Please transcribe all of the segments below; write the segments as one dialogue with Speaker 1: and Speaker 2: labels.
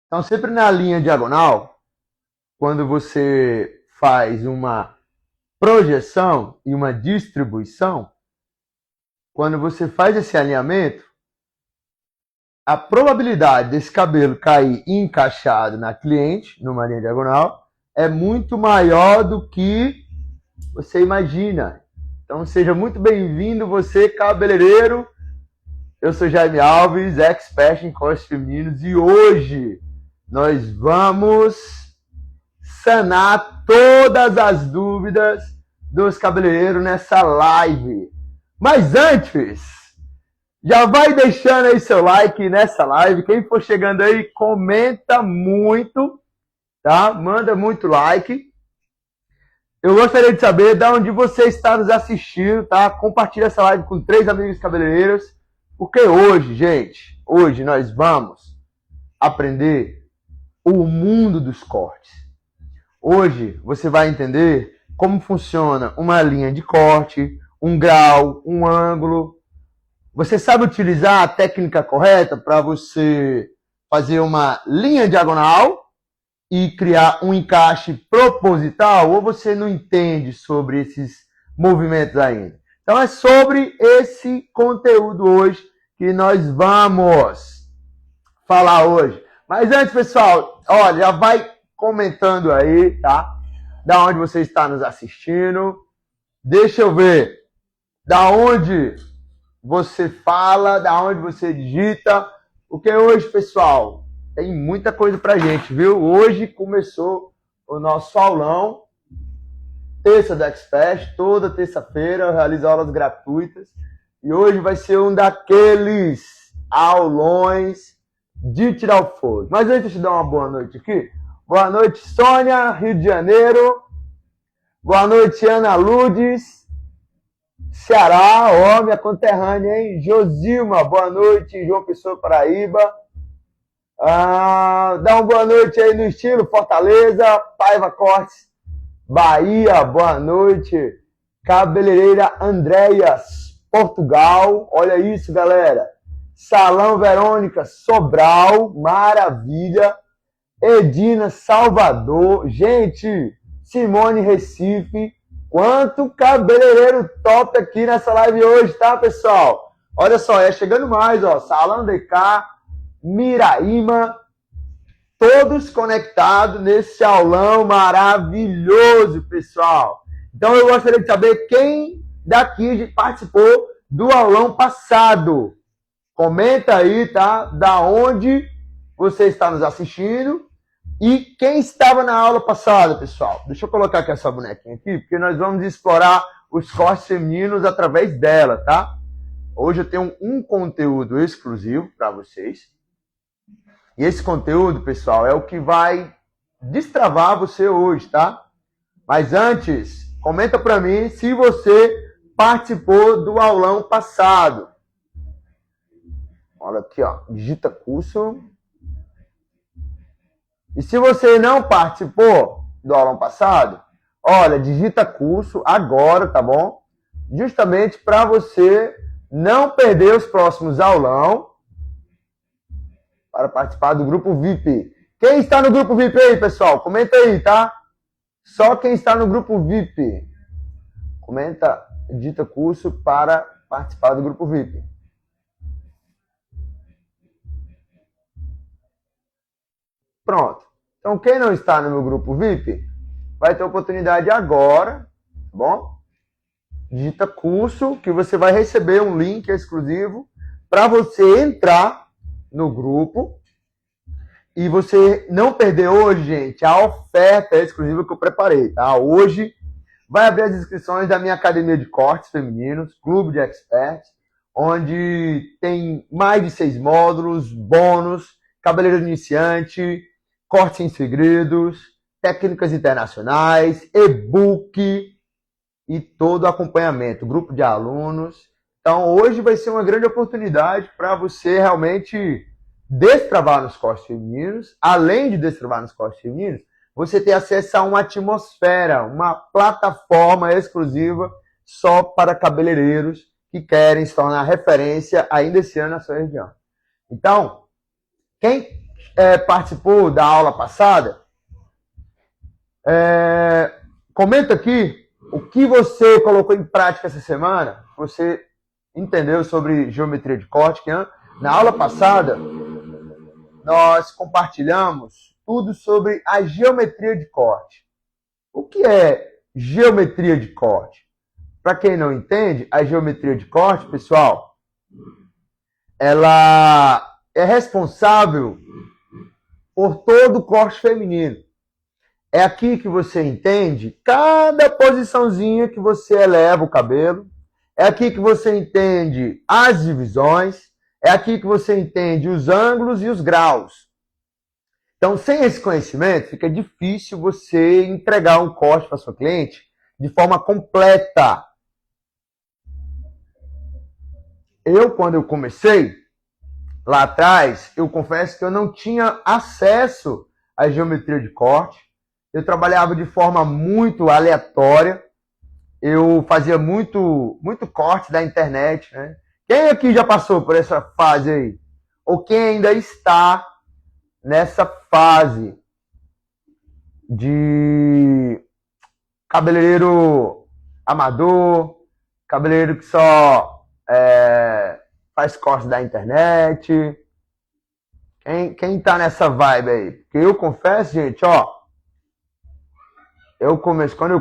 Speaker 1: Então, sempre na linha diagonal, quando você faz uma projeção e uma distribuição, quando você faz esse alinhamento, a probabilidade desse cabelo cair encaixado na cliente, numa linha diagonal, é muito maior do que você imagina. Então, seja muito bem-vindo, você cabeleireiro. Eu sou Jaime Alves, expert em cortes femininos, e hoje nós vamos sanar todas as dúvidas dos cabeleireiros nessa live. Mas antes, já vai deixando aí seu like nessa live. Quem for chegando aí, comenta muito, tá? Manda muito like. Eu gostaria de saber de onde você está nos assistindo, tá? Compartilha essa live com 3 amigos cabeleireiros, porque hoje, gente, hoje nós vamos aprender o mundo dos cortes. Hoje você vai entender como funciona uma linha de corte, um grau, um ângulo. Você sabe utilizar a técnica correta para você fazer uma linha diagonal e criar um encaixe proposital, ou você não entende sobre esses movimentos ainda? Então é sobre esse conteúdo hoje que nós vamos falar hoje. Mas antes, pessoal, olha, já vai comentando aí, tá? Da onde você está nos assistindo. Deixa eu ver da onde você fala, da onde você digita. Porque hoje, pessoal, tem muita coisa pra gente, viu? Hoje começou o nosso aulão, terça da Expert, toda terça-feira eu realizo aulas gratuitas. E hoje vai ser um daqueles aulões de tirar o fogo. Mas antes, deixa eu dar uma boa noite aqui. Boa noite, Sônia, Rio de Janeiro. Boa noite, Ana Ludes, Ceará, ó, minha conterrânea, hein? Josilma, boa noite, João Pessoa, Paraíba. Dá uma boa noite aí no estilo Fortaleza, Paiva Cortes, Bahia, boa noite. Cabeleireira Andréas, Portugal, olha isso, galera. Salão Verônica, Sobral, maravilha. Edina, Salvador, gente, Simone, Recife. Quanto cabeleireiro top aqui nessa live hoje, tá, pessoal? Olha só, é chegando mais, ó, Salão DK, Miraíma, todos conectados nesse aulão maravilhoso, pessoal. Então eu gostaria de saber quem daqui participou do aulão passado. Comenta aí, tá? Da onde você está nos assistindo e quem estava na aula passada, pessoal. Deixa eu colocar aqui essa bonequinha aqui, porque nós vamos explorar os cortes femininos através dela, tá? Hoje eu tenho um conteúdo exclusivo para vocês. E esse conteúdo, pessoal, é o que vai destravar você hoje, tá? Mas antes, comenta para mim se você participou do aulão passado. Olha aqui, ó, digita curso. E se você não participou do aulão passado, olha, digita curso agora, tá bom? Justamente para você não perder os próximos aulão para participar do grupo VIP. Quem está no grupo VIP aí, pessoal? Comenta aí, tá? Só quem está no grupo VIP. Comenta, digita curso para participar do grupo VIP. Pronto. Então, quem não está no meu grupo VIP, vai ter oportunidade agora, tá bom? Digita curso, que você vai receber um link exclusivo para você entrar no grupo e você não perder hoje, gente, a oferta exclusiva que eu preparei, tá? Hoje vai abrir as inscrições da minha academia de cortes femininos, Clube de Experts, onde tem mais de 6 módulos, bônus, cabeleireiro iniciante, cortes sem segredos, técnicas internacionais, e-book e todo o acompanhamento, grupo de alunos. Então, hoje vai ser uma grande oportunidade para você realmente destravar nos cortes femininos. Além de destravar nos cortes femininos, você ter acesso a uma atmosfera, uma plataforma exclusiva só para cabeleireiros que querem se tornar referência ainda esse ano na sua região. Então, quem participou da aula passada, comenta aqui o que você colocou em prática essa semana, você entendeu sobre geometria de corte. Que na aula passada nós compartilhamos tudo sobre a geometria de corte. O que é geometria de corte? Para quem não entende, a geometria de corte, pessoal, ela é responsável por todo o corte feminino. É aqui que você entende cada posiçãozinha que você eleva o cabelo. É aqui que você entende as divisões. É aqui que você entende os ângulos e os graus. Então, sem esse conhecimento, fica difícil você entregar um corte para sua cliente de forma completa. Quando eu comecei, lá atrás, eu confesso que eu não tinha acesso à geometria de corte. Eu trabalhava de forma muito aleatória. Eu fazia muito corte da internet, né? Quem aqui já passou por essa fase aí? Ou quem ainda está nessa fase de cabeleireiro amador, cabeleireiro que só faz corte da internet? Quem tá nessa vibe aí? Porque eu confesso, gente, quando eu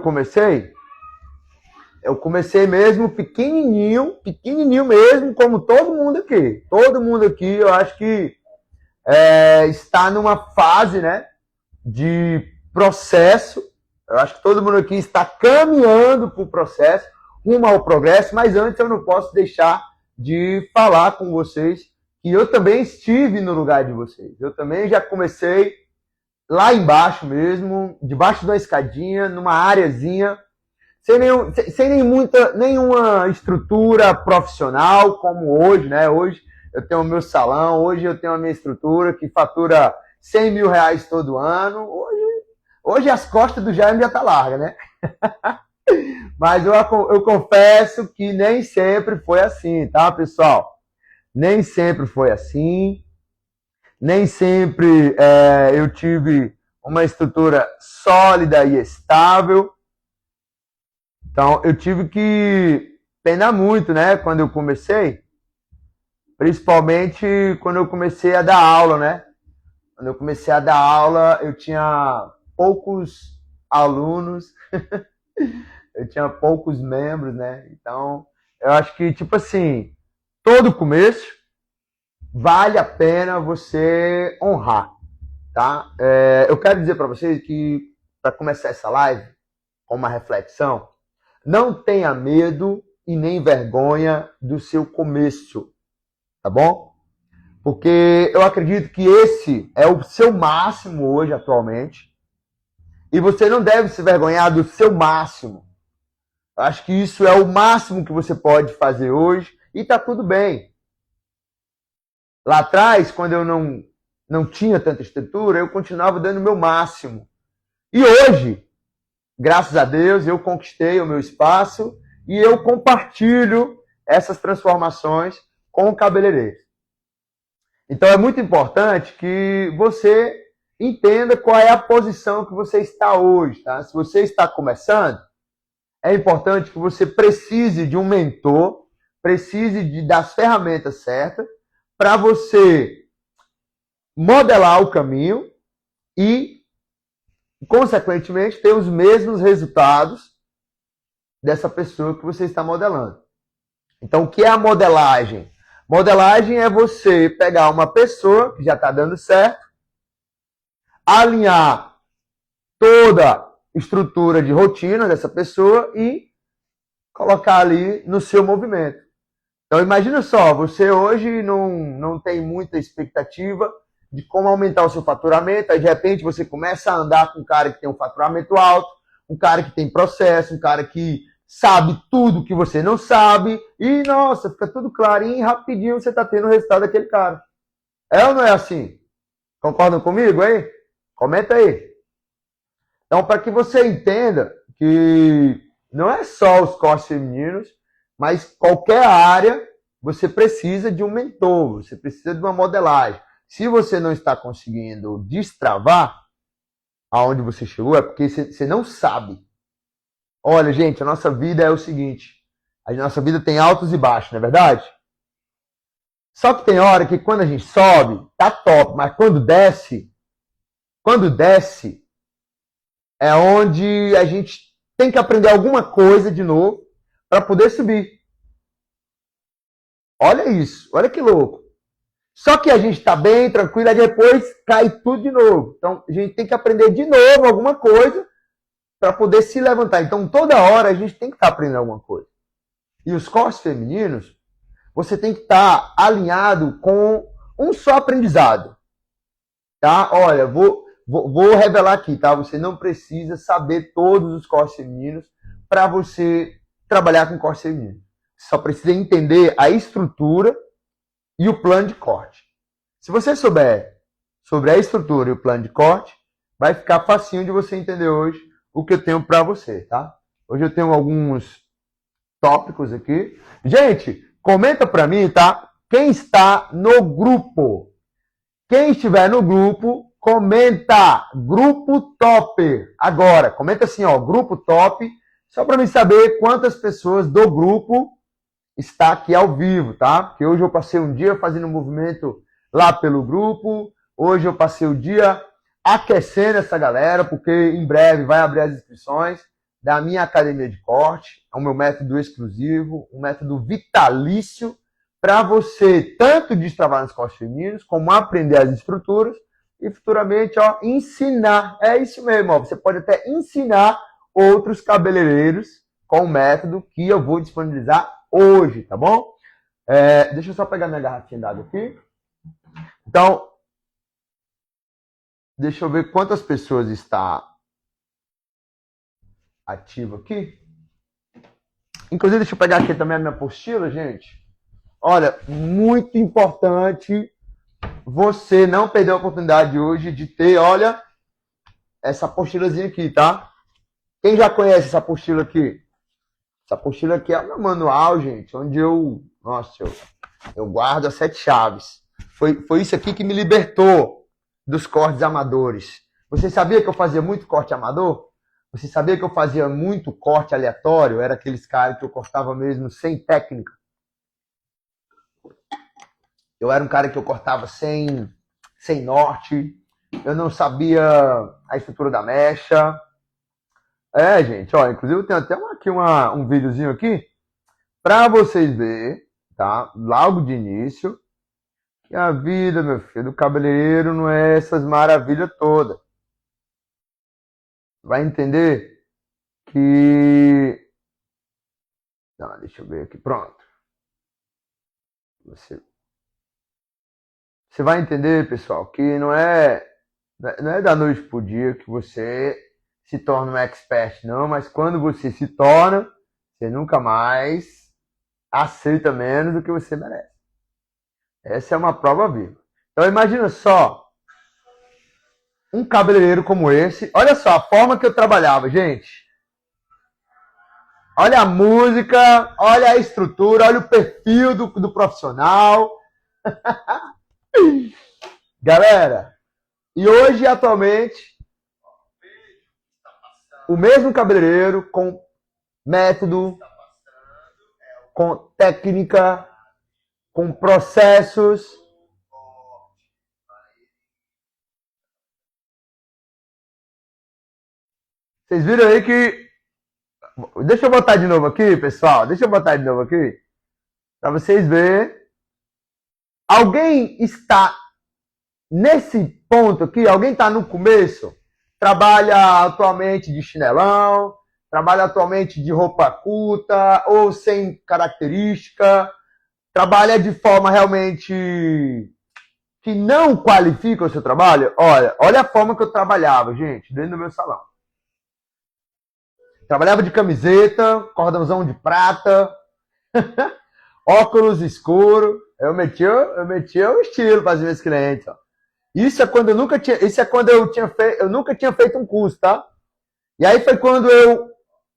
Speaker 1: comecei mesmo pequenininho mesmo, como todo mundo aqui. Todo mundo aqui, eu acho que está numa fase, né, de processo. Eu acho que todo mundo aqui está caminhando para o processo, rumo ao progresso, mas antes eu não posso deixar de falar com vocês que eu também estive no lugar de vocês. Eu também já comecei lá embaixo mesmo, debaixo de uma escadinha, numa areazinha, sem nenhuma estrutura profissional como hoje, né? Hoje eu tenho o meu salão, hoje eu tenho a minha estrutura que fatura 100 mil reais todo ano. Hoje as costas do Jaime já tá larga, né? Mas eu confesso que nem sempre foi assim, tá, pessoal? Nem sempre foi assim. Nem sempre eu tive uma estrutura sólida e estável. Então, eu tive que penar muito, né, quando eu comecei. Principalmente quando eu comecei a dar aula, né? Quando eu comecei a dar aula, eu tinha poucos alunos, eu tinha poucos membros, né? Então, eu acho que, tipo assim, todo começo vale a pena você honrar, tá? Eu quero dizer para vocês que, para começar essa live, com uma reflexão, não tenha medo e nem vergonha do seu começo, tá bom? Porque eu acredito que esse é o seu máximo hoje, atualmente, e você não deve se vergonhar do seu máximo. Eu acho que isso é o máximo que você pode fazer hoje e tá tudo bem. Lá atrás, quando eu não tinha tanta estrutura, eu continuava dando o meu máximo. E hoje, graças a Deus, eu conquistei o meu espaço e eu compartilho essas transformações com o cabeleireiro. Então é muito importante que você entenda qual é a posição que você está hoje, tá? Se você está começando, é importante que você precise de um mentor, precise das ferramentas certas para você modelar o caminho e, consequentemente, ter os mesmos resultados dessa pessoa que você está modelando. Então, o que é a modelagem? Modelagem é você pegar uma pessoa que já está dando certo, alinhar toda a estrutura de rotina dessa pessoa e colocar ali no seu movimento. Então, imagina só, você hoje não tem muita expectativa de como aumentar o seu faturamento, aí de repente você começa a andar com um cara que tem um faturamento alto, um cara que tem processo, um cara que sabe tudo que você não sabe, e nossa, fica tudo clarinho e rapidinho você está tendo o resultado daquele cara. É ou não é assim? Concordam comigo aí? Comenta aí. Então, para que você entenda que não é só os cortes femininos, mas qualquer área você precisa de um mentor, você precisa de uma modelagem. Se você não está conseguindo destravar aonde você chegou, é porque você não sabe. Olha, gente, a nossa vida é o seguinte. A nossa vida tem altos e baixos, não é verdade? Só que tem hora que quando a gente sobe, tá top, mas quando desce, é onde a gente tem que aprender alguma coisa de novo para poder subir. Olha isso, olha que louco. Só que a gente está bem, tranquilo, e depois cai tudo de novo. Então a gente tem que aprender de novo alguma coisa para poder se levantar. Então toda hora a gente tem que estar aprendendo alguma coisa. E os cortes femininos, você tem que estar alinhado com um só aprendizado. Tá? Olha, vou revelar aqui, tá? Você não precisa saber todos os cortes femininos para você trabalhar com cortes femininos. Você só precisa entender a estrutura e o plano de corte. Se você souber sobre a estrutura e o plano de corte, vai ficar facinho de você entender hoje o que eu tenho para você, tá? Hoje eu tenho alguns tópicos aqui. Gente, comenta para mim, tá? Quem está no grupo? Quem estiver no grupo, comenta grupo top. Agora, comenta assim, ó, grupo top, só para mim saber quantas pessoas do grupo está aqui ao vivo, tá? Porque hoje eu passei um dia fazendo um movimento lá pelo grupo. Hoje eu passei o dia aquecendo essa galera, porque em breve vai abrir as inscrições da minha academia de corte. É o meu método exclusivo, um método vitalício para você tanto destravar nos cortes femininos, como aprender as estruturas e futuramente, ó, ensinar. É isso mesmo, ó. Você pode até ensinar outros cabeleireiros com o método que eu vou disponibilizar hoje, tá bom? Deixa eu só pegar minha garrafinha d'água aqui. Então, deixa eu ver quantas pessoas está ativo aqui. Inclusive, deixa eu pegar aqui também a minha apostila, gente. Olha, muito importante você não perder a oportunidade hoje de ter, olha, essa apostilazinha aqui, tá? Quem já conhece essa apostila aqui? Essa apostila aqui é o meu manual, gente, onde eu guardo as 7 chaves. Foi isso aqui que me libertou dos cortes amadores. Você sabia que eu fazia muito corte amador? Você sabia que eu fazia muito corte aleatório? Era aqueles caras que eu cortava mesmo sem técnica. Eu era um cara que eu cortava sem norte. Eu não sabia a estrutura da mecha. Gente, ó, inclusive eu tenho até um videozinho aqui para vocês verem, tá? Logo de início, que a vida, meu filho, do cabeleireiro não é essas maravilhas todas. Vai entender que... Não, deixa eu ver aqui, pronto. Você vai entender, pessoal, que não é da noite pro dia que você se torna um expert, não, mas quando você se torna, você nunca mais aceita menos do que você merece. Essa é uma prova viva. Então imagina só, um cabeleireiro como esse, olha só a forma que eu trabalhava, gente. Olha a música, olha a estrutura, olha o perfil do profissional. Galera, e hoje, atualmente, o mesmo cabeleireiro com método, com técnica, com processos. Vocês viram aí que... Deixa eu botar de novo aqui, pessoal. Deixa eu botar de novo aqui. Para vocês verem. Alguém está nesse ponto aqui? Alguém está no começo? Trabalha atualmente de chinelão, trabalha atualmente de roupa curta ou sem característica, trabalha de forma realmente que não qualifica o seu trabalho? Olha a forma que eu trabalhava, gente, dentro do meu salão. Trabalhava de camiseta, cordãozão de prata, óculos escuro. Eu metia o estilo para os meus clientes, ó. Isso é quando eu nunca tinha feito um curso, tá? E aí foi quando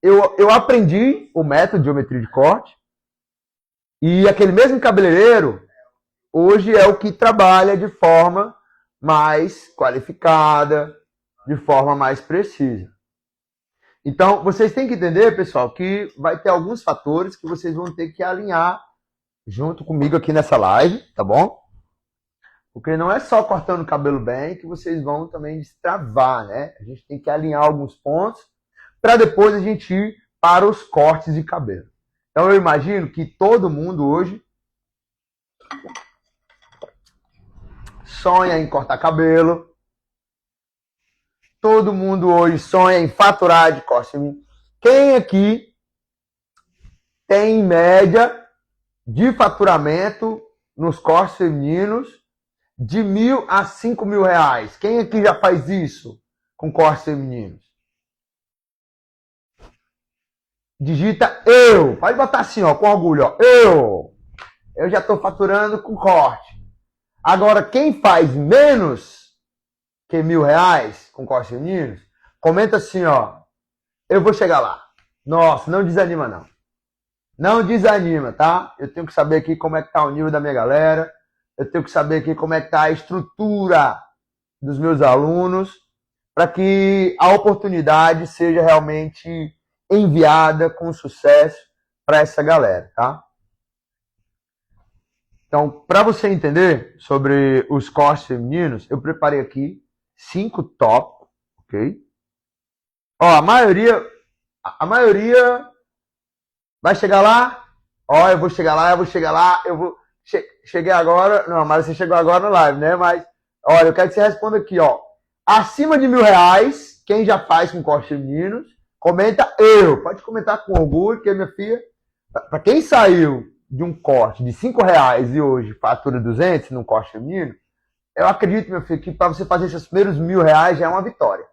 Speaker 1: eu aprendi o método de geometria de corte. E aquele mesmo cabeleireiro hoje é o que trabalha de forma mais qualificada, de forma mais precisa. Então, vocês têm que entender, pessoal, que vai ter alguns fatores que vocês vão ter que alinhar junto comigo aqui nessa live, tá bom? Porque não é só cortando o cabelo bem que vocês vão também destravar, né? A gente tem que alinhar alguns pontos para depois a gente ir para os cortes de cabelo. Então, eu imagino que todo mundo hoje sonha em cortar cabelo. Todo mundo hoje sonha em faturar de corte feminino. Quem aqui tem em média de faturamento nos cortes femininos de R$ 1.000 a R$ 5.000? Quem aqui já faz isso com cortes femininos? Digita eu. Pode botar assim, ó, com orgulho, ó. Eu já estou faturando com corte. Agora, quem faz menos que R$ 1.000 com cortes femininos, comenta assim, ó. Eu vou chegar lá. Nossa, não desanima, não. Não desanima, tá? Eu tenho que saber aqui como é que tá o nível da minha galera. Eu tenho que saber aqui como é que tá a estrutura dos meus alunos para que a oportunidade seja realmente enviada com sucesso para essa galera, tá? Então, para você entender sobre os cortes femininos, eu preparei aqui 5 tópicos, ok? Ó, a maioria vai chegar lá. Ó, eu vou chegar lá, eu vou... Cheguei agora... Não, mas você chegou agora na live, né? Mas, olha, eu quero que você responda aqui, ó. Acima de R$ 1.000, quem já faz com cortes femininos, comenta eu. Pode comentar com orgulho, porque, minha filha, para quem saiu de um corte de R$ 5 e hoje fatura 200 num corte feminino, eu acredito, meu filho, que para você fazer esses primeiros R$ 1.000 já é uma vitória,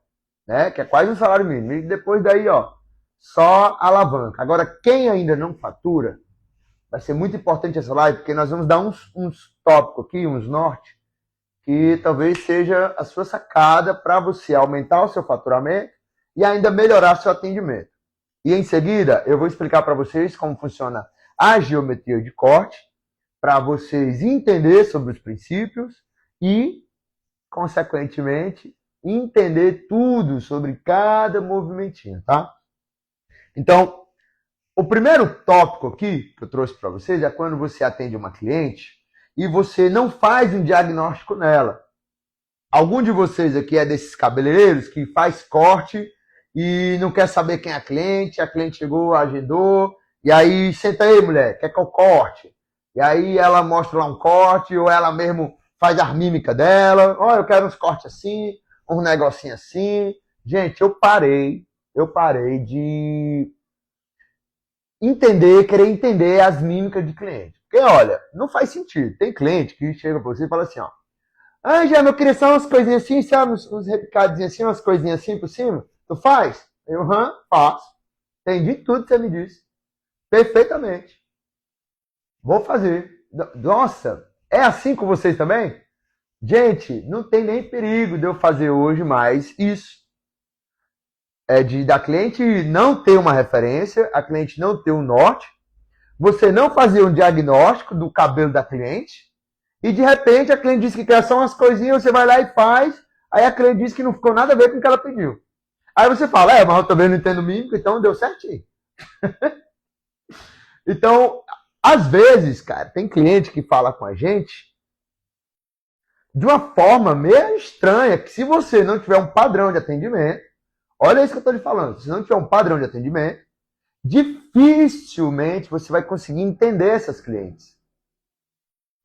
Speaker 1: né? Que é quase um salário mínimo. E depois daí, ó, só alavanca. Agora, quem ainda não fatura, vai ser muito importante essa live, porque nós vamos dar uns tópicos aqui, uns norte, que talvez seja a sua sacada para você aumentar o seu faturamento e ainda melhorar seu atendimento. E em seguida, eu vou explicar para vocês como funciona a geometria de corte, para vocês entenderem sobre os princípios e, consequentemente, entender tudo sobre cada movimentinho, tá? Então, o primeiro tópico aqui que eu trouxe para vocês é quando você atende uma cliente e você não faz um diagnóstico nela. Algum de vocês aqui é desses cabeleireiros que faz corte e não quer saber quem é a cliente chegou, agendou, e aí, senta aí, mulher, quer que eu corte? E aí ela mostra lá um corte, ou ela mesmo faz a mímica dela, ó, eu quero uns cortes assim, um negocinho assim. Gente, eu parei de querer entender as mímicas de cliente. Porque, olha, não faz sentido. Tem cliente que chega pra você e fala assim, ó, já, eu queria só umas coisinhas assim, sabe, uns repicadinhos assim, umas coisinhas assim por cima. Tu faz? Eu, faço. Entendi tudo que você me disse. Perfeitamente. Vou fazer. Nossa, é assim com vocês também? Gente, não tem nem perigo de eu fazer hoje mais isso. É da cliente não ter uma referência, a cliente não ter um norte, você não fazer um diagnóstico do cabelo da cliente, e de repente a cliente diz que quer só umas coisinhas, você vai lá e faz, aí a cliente diz que não ficou nada a ver com o que ela pediu. Aí você fala, mas eu também não entendo mímica, então deu certinho. Então, às vezes, cara, tem cliente que fala com a gente de uma forma meio estranha, que se você não tiver um padrão de atendimento, olha isso que eu estou lhe falando, se não tiver um padrão de atendimento, dificilmente você vai conseguir entender essas clientes.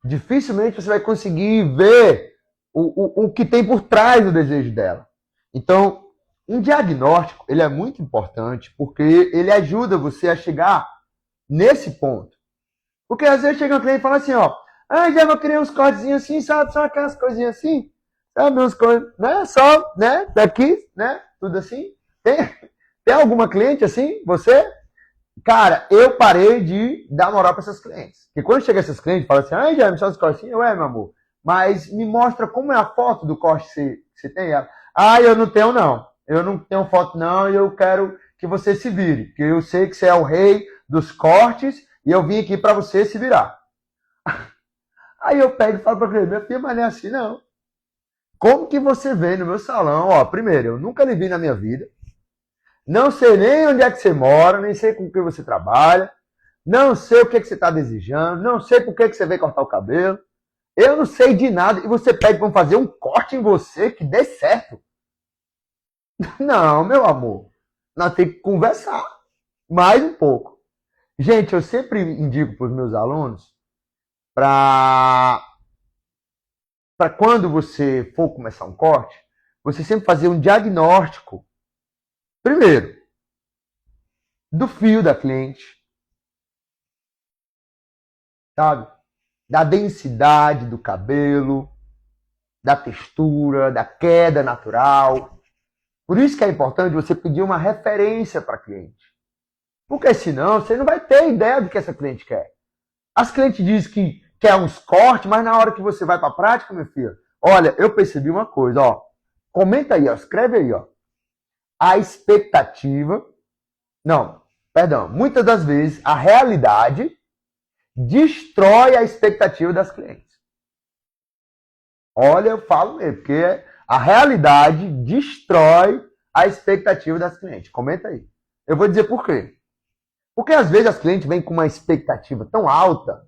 Speaker 1: Dificilmente você vai conseguir ver o que tem por trás do desejo dela. Então, um diagnóstico, ele é muito importante, porque ele ajuda você a chegar nesse ponto. Porque às vezes chega um cliente e fala assim, ó, já vou querer uns cortezinhos assim, sabe? Só aquelas coisinhas assim, sabe? Umas coisas, né? Só, né? Daqui, né? Tudo assim. Tem alguma cliente assim? Você? Cara, eu parei de dar moral para essas clientes. Porque quando chega essas clientes, fala assim, já me só os cortezinhos, meu amor, mas me mostra como é a foto do corte que você tem. Eu não tenho, não. Eu não tenho foto, não, e eu quero que você se vire. Porque eu sei que você é o rei dos cortes e eu vim aqui para você se virar. Aí eu pego e falo pra ele, minha filha, mas não é assim não. Como que você vem no meu salão? Ó, primeiro, eu nunca lhe vi na minha vida. Não sei nem onde é que você mora, nem sei com o que você trabalha. Não sei o que, que você está desejando. Não sei por que, que você veio cortar o cabelo. Eu não sei de nada. E você pede para fazer um corte em você que dê certo. Não, meu amor. Nós temos que conversar mais um pouco. Gente, eu sempre indico para os meus alunos para quando você for começar um corte, você sempre fazer um diagnóstico. Primeiro, do fio da cliente, sabe? Da densidade do cabelo, da textura, da queda natural. Por isso que é importante você pedir uma referência para a cliente. Porque senão você não vai ter ideia do que essa cliente quer. As clientes dizem que quer uns cortes, mas na hora que você vai para a prática, meu filho, olha, eu percebi uma coisa, ó. Comenta aí, ó, escreve aí, ó. A expectativa, não, perdão, muitas das vezes a realidade destrói a expectativa das clientes. Olha, eu falo mesmo, porque a realidade destrói a expectativa das clientes. Comenta aí. Eu vou dizer por quê. Porque às vezes as clientes vêm com uma expectativa tão alta,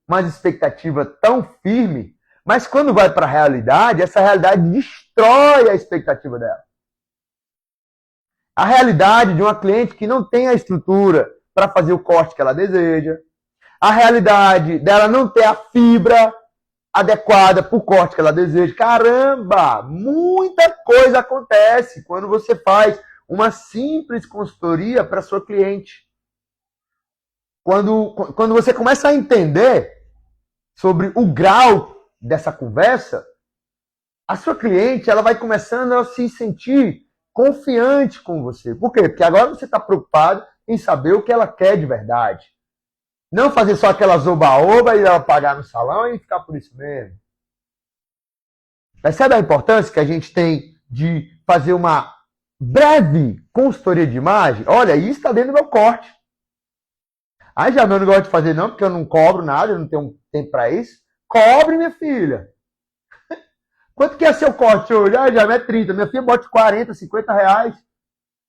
Speaker 1: uma expectativa tão firme, mas quando vai para a realidade, essa realidade destrói a expectativa dela. A realidade de uma cliente que não tem a estrutura para fazer o corte que ela deseja, a realidade dela não ter a fibra adequada para o corte que ela deseja. Caramba, muita coisa acontece quando você faz uma simples consultoria para sua cliente. Quando você começa a entender sobre o grau dessa conversa, a sua cliente ela vai começando a se sentir confiante com você. Por quê? Porque agora você está preocupado em saber o que ela quer de verdade. Não fazer só aquela oba-oba e ela pagar no salão e ficar por isso mesmo. Percebe a importância que a gente tem de fazer uma breve consultoria de imagem? Olha, isso está dentro do meu corte. Aí já eu não gosto de fazer não, porque eu não cobro nada, eu não tenho tempo para isso. Cobre, minha filha. Quanto que é seu corte hoje? Ah, já é 30. Minha filha, bote 40, 50 reais.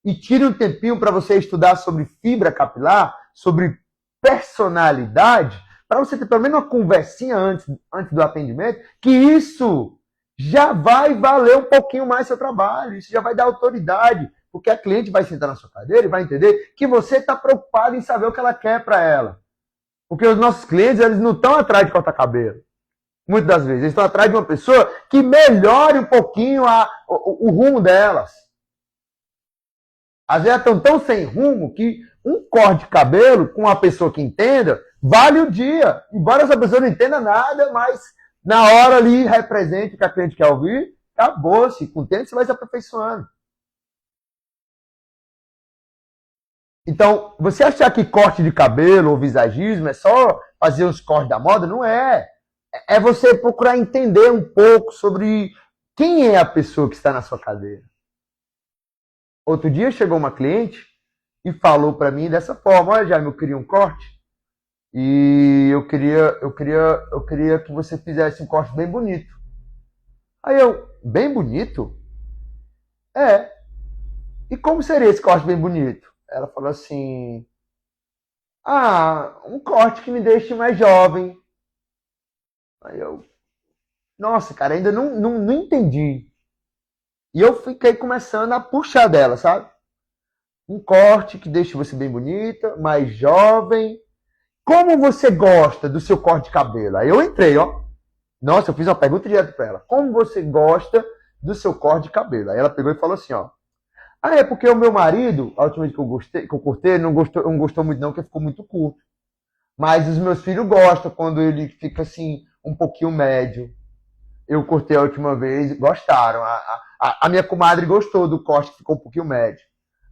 Speaker 1: E tire um tempinho para você estudar sobre fibra capilar, sobre personalidade, para você ter pelo menos uma conversinha antes do atendimento, que isso já vai valer um pouquinho mais seu trabalho, isso já vai dar autoridade, porque a cliente vai sentar na sua cadeira e vai entender que você está preocupado em saber o que ela quer para ela. Porque os nossos clientes, eles não estão atrás de cortar cabelo. Muitas das vezes, eles estão atrás de uma pessoa que melhore um pouquinho o rumo delas. Às vezes elas estão tão sem rumo que um corte de cabelo com uma pessoa que entenda vale o dia. Embora essa pessoa não entenda nada, mas na hora ali represente o que a cliente quer ouvir, acabou-se. Com o tempo você vai se aperfeiçoando. Então, você achar que corte de cabelo ou visagismo é só fazer os cortes da moda? Não é. É você procurar entender um pouco sobre quem é a pessoa que está na sua cadeira. Outro dia chegou uma cliente e falou para mim dessa forma: olha, Jaime, eu queria um corte e eu queria que você fizesse um corte bem bonito. Aí eu, bem bonito? É. E como seria esse corte bem bonito? Ela falou assim: ah, um corte que me deixe mais jovem. Aí eu, nossa, cara, ainda não entendi. E eu fiquei começando a puxar dela, sabe? Um corte que deixe você bem bonita, mais jovem. Como você gosta do seu corte de cabelo? Aí eu entrei, ó. Nossa, eu fiz uma pergunta direto pra ela. Como você gosta do seu corte de cabelo? Aí ela pegou e falou assim, ó. Ah, é porque o meu marido, a última vez que eu cortei, não gostou muito não, porque ficou muito curto. Mas os meus filhos gostam quando ele fica assim, um pouquinho médio. Eu cortei a última vez, gostaram. A minha comadre gostou do corte que ficou um pouquinho médio.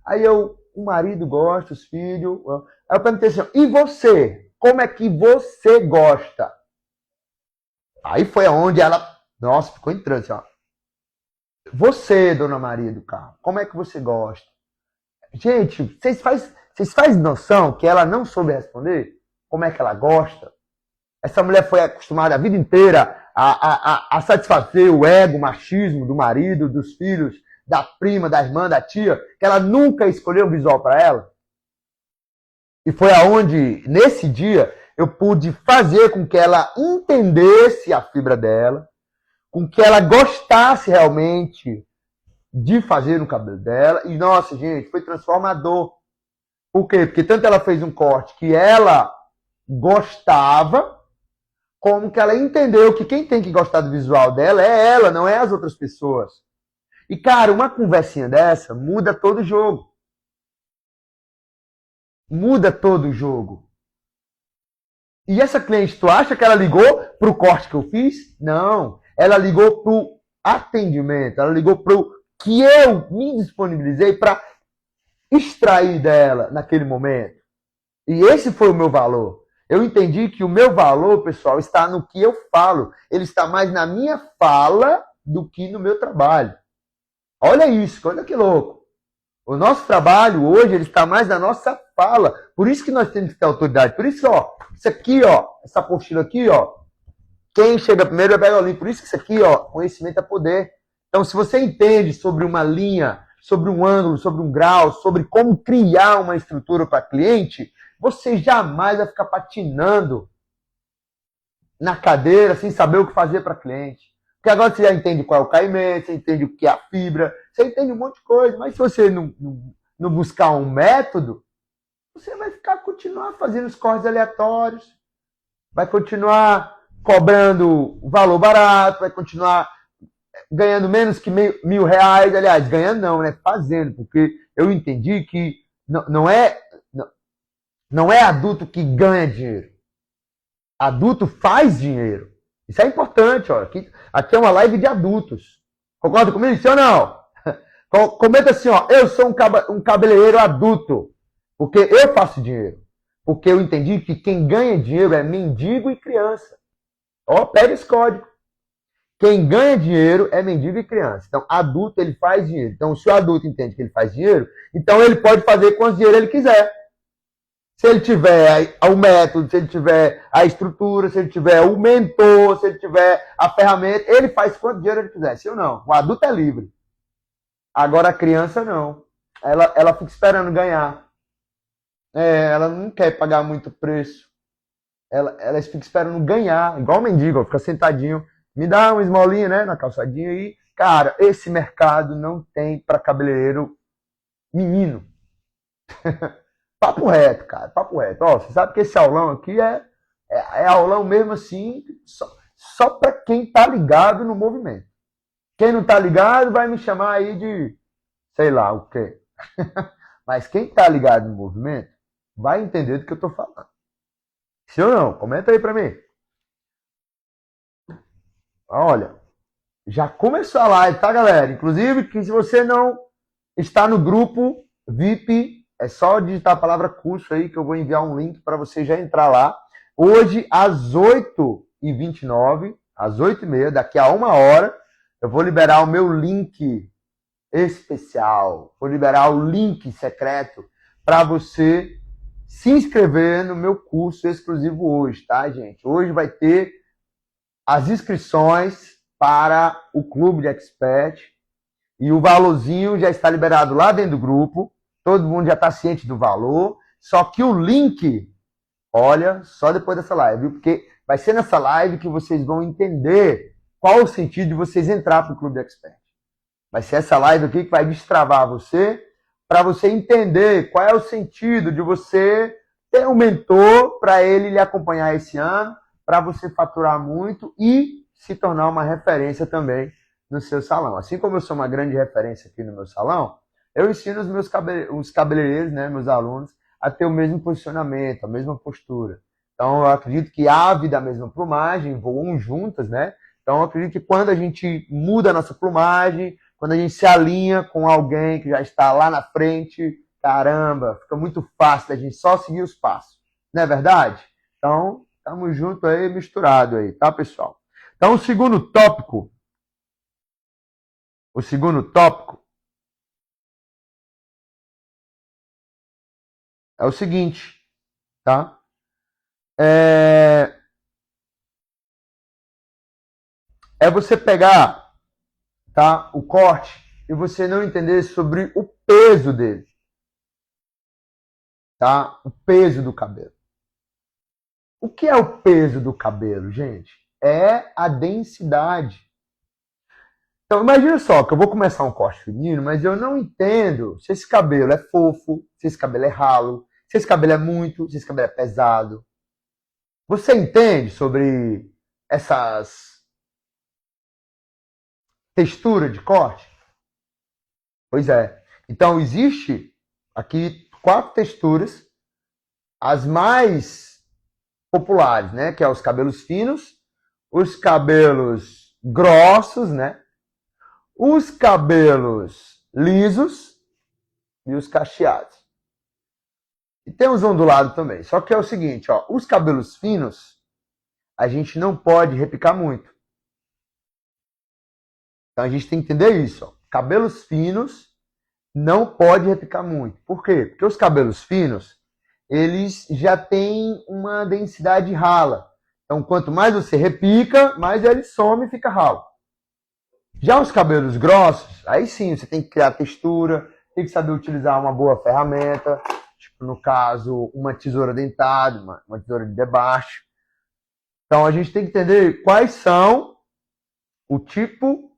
Speaker 1: Aí o marido gosta, os filhos. Aí eu perguntei assim, e você? Como é que você gosta? Aí foi aonde ela, nossa, ficou entrando assim, ó. Você, dona Maria do carro, como é que você gosta? Gente, vocês fazem noção que ela não soube responder? Como é que ela gosta? Essa mulher foi acostumada a vida inteira a satisfazer o ego, o machismo do marido, dos filhos, da prima, da irmã, da tia, que ela nunca escolheu um visual para ela. E foi aonde, nesse dia, eu pude fazer com que ela entendesse a fibra dela, com que ela gostasse realmente de fazer no cabelo dela. E, nossa, gente, foi transformador. Por quê? Porque tanto ela fez um corte que ela gostava, como que ela entendeu que quem tem que gostar do visual dela é ela, não é as outras pessoas. E, cara, uma conversinha dessa muda todo o jogo. Muda todo o jogo. E essa cliente, tu acha que ela ligou pro corte que eu fiz? Não. Ela ligou pro atendimento. Ela ligou pro que eu me disponibilizei para extrair dela naquele momento. E esse foi o meu valor. Eu entendi que o meu valor, pessoal, está no que eu falo. Ele está mais na minha fala do que no meu trabalho. Olha isso, olha que louco. O nosso trabalho hoje, ele está mais na nossa fala. Por isso que nós temos que ter autoridade. Por isso, ó, isso aqui, ó, essa apostila aqui, ó, quem chega primeiro é pega o livro. Por isso que isso aqui, ó, conhecimento é poder. Então, se você entende sobre uma linha, sobre um ângulo, sobre um grau, sobre como criar uma estrutura para cliente, você jamais vai ficar patinando na cadeira sem saber o que fazer para cliente. Porque agora você já entende qual é o caimento, você entende o que é a fibra, você entende um monte de coisa. Mas se você não buscar um método, você vai continuar fazendo os cortes aleatórios, vai continuar cobrando valor barato, vai continuar ganhando menos que R$ 1.000. Aliás, ganhando não, né? Fazendo, porque eu entendi que não é adulto que ganha dinheiro. Adulto faz dinheiro. Isso é importante, ó. Aqui é uma live de adultos. Concorda comigo? Sim ou não? Comenta assim, ó. Eu sou um cabeleireiro adulto. Porque eu faço dinheiro. Porque eu entendi que quem ganha dinheiro é mendigo e criança. Ó, pega esse código. Quem ganha dinheiro é mendigo e criança. Então, adulto, ele faz dinheiro. Então, se o adulto entende que ele faz dinheiro, então ele pode fazer quanto dinheiro ele quiser. Se ele tiver o método, se ele tiver a estrutura, se ele tiver o mentor, se ele tiver a ferramenta, ele faz quanto dinheiro ele quiser, sim ou não? O adulto é livre. Agora a criança não. Ela fica esperando ganhar. Ela não quer pagar muito preço. Ela fica esperando ganhar, igual o mendigo, fica sentadinho, me dá uma esmolinha, né, na calçadinha aí. Cara, esse mercado não tem para cabeleireiro menino. Papo reto, cara, papo reto. Ó, você sabe que esse aulão aqui é aulão mesmo assim, só para quem tá ligado no movimento. Quem não tá ligado vai me chamar aí de sei lá o quê. Mas quem tá ligado no movimento vai entender do que eu tô falando. Sim ou não? Comenta aí para mim. Olha, já começou a live, tá, galera? Inclusive, que se você não está no grupo VIP, é só digitar a palavra curso aí que eu vou enviar um link para você já entrar lá. Hoje, às 8h29, às 8h30, daqui a 1 hora, eu vou liberar o meu link especial. Vou liberar o link secreto para você se inscrever no meu curso exclusivo hoje, tá, gente? Hoje vai ter as inscrições para o Clube de Expert e o valorzinho já está liberado lá dentro do grupo. Todo mundo já está ciente do valor. Só que o link, olha, só depois dessa live, viu? Porque vai ser nessa live que vocês vão entender qual o sentido de vocês entrar para o Clube de Expert. Vai ser essa live aqui que vai destravar você, para você entender qual é o sentido de você ter um mentor para ele lhe acompanhar esse ano, para você faturar muito e se tornar uma referência também no seu salão. Assim como eu sou uma grande referência aqui no meu salão, eu ensino os cabeleireiros, né, meus alunos, a ter o mesmo posicionamento, a mesma postura. Então, eu acredito que ave da mesma plumagem voam juntas, né? Então, eu acredito que quando a gente muda a nossa plumagem, quando a gente se alinha com alguém que já está lá na frente, caramba, fica muito fácil a gente só seguir os passos. Não é verdade? Então, estamos juntos aí, misturado aí, tá, pessoal? Então, o segundo tópico é o seguinte, tá? é você pegar, tá, o corte e você não entender sobre o peso dele. Tá? O peso do cabelo. O que é o peso do cabelo, gente? É a densidade. Então, imagina só que eu vou começar um corte feminino, mas eu não entendo se esse cabelo é fofo, se esse cabelo é ralo, se esse cabelo é muito, se esse cabelo é pesado. Você entende sobre essas texturas de corte? Pois é. Então, existe aqui 4 texturas, as mais populares, né? Que é os cabelos finos, os cabelos grossos, né? Os cabelos lisos e os cacheados. E tem os ondulados também. Só que é o seguinte, ó, os cabelos finos, a gente não pode repicar muito. Então a gente tem que entender isso, ó. Cabelos finos não pode repicar muito. Por quê? Porque os cabelos finos, eles já têm uma densidade rala. Então, quanto mais você repica, mais ele some e fica ralo. Já os cabelos grossos, aí sim, você tem que criar textura, tem que saber utilizar uma boa ferramenta, tipo, no caso, uma tesoura dentada, uma tesoura de debaixo. Então, a gente tem que entender quais são o tipo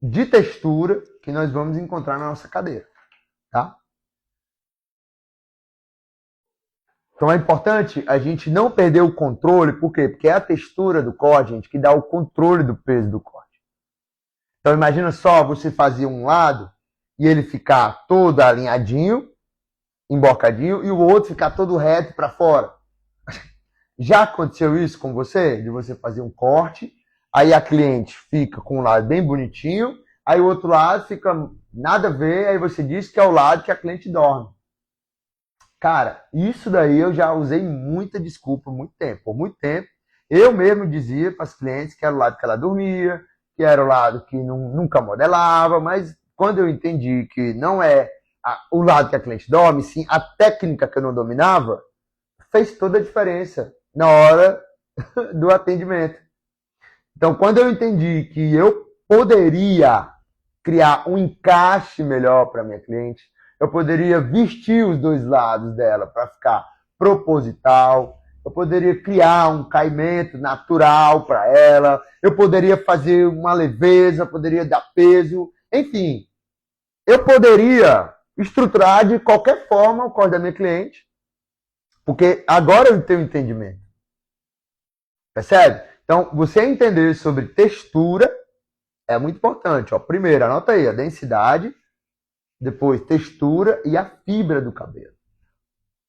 Speaker 1: de textura que nós vamos encontrar na nossa cadeira, tá? Então é importante a gente não perder o controle, por quê? Porque é a textura do corte, gente, que dá o controle do peso do corte. Então imagina só você fazer um lado e ele ficar todo alinhadinho, embocadinho, e o outro ficar todo reto para fora. Já aconteceu isso com você? De você fazer um corte, aí a cliente fica com um lado bem bonitinho, aí o outro lado fica nada a ver, aí você diz que é o lado que a cliente dorme. Cara, isso daí eu já usei muita desculpa por muito tempo. Por muito tempo, eu mesmo dizia para as clientes que era o lado que ela dormia, que era o lado que nunca modelava, mas quando eu entendi que não é o lado que a cliente dorme, sim a técnica que eu não dominava, fez toda a diferença na hora do atendimento. Então, quando eu entendi que eu poderia criar um encaixe melhor para minha cliente, eu poderia vestir os dois lados dela para ficar proposital, eu poderia criar um caimento natural para ela, eu poderia fazer uma leveza, poderia dar peso, enfim, eu poderia estruturar de qualquer forma o corte da minha cliente, porque agora eu tenho entendimento. Percebe? Então, você entender sobre textura é muito importante. Ó. Primeiro, anota aí a densidade, depois textura e a fibra do cabelo.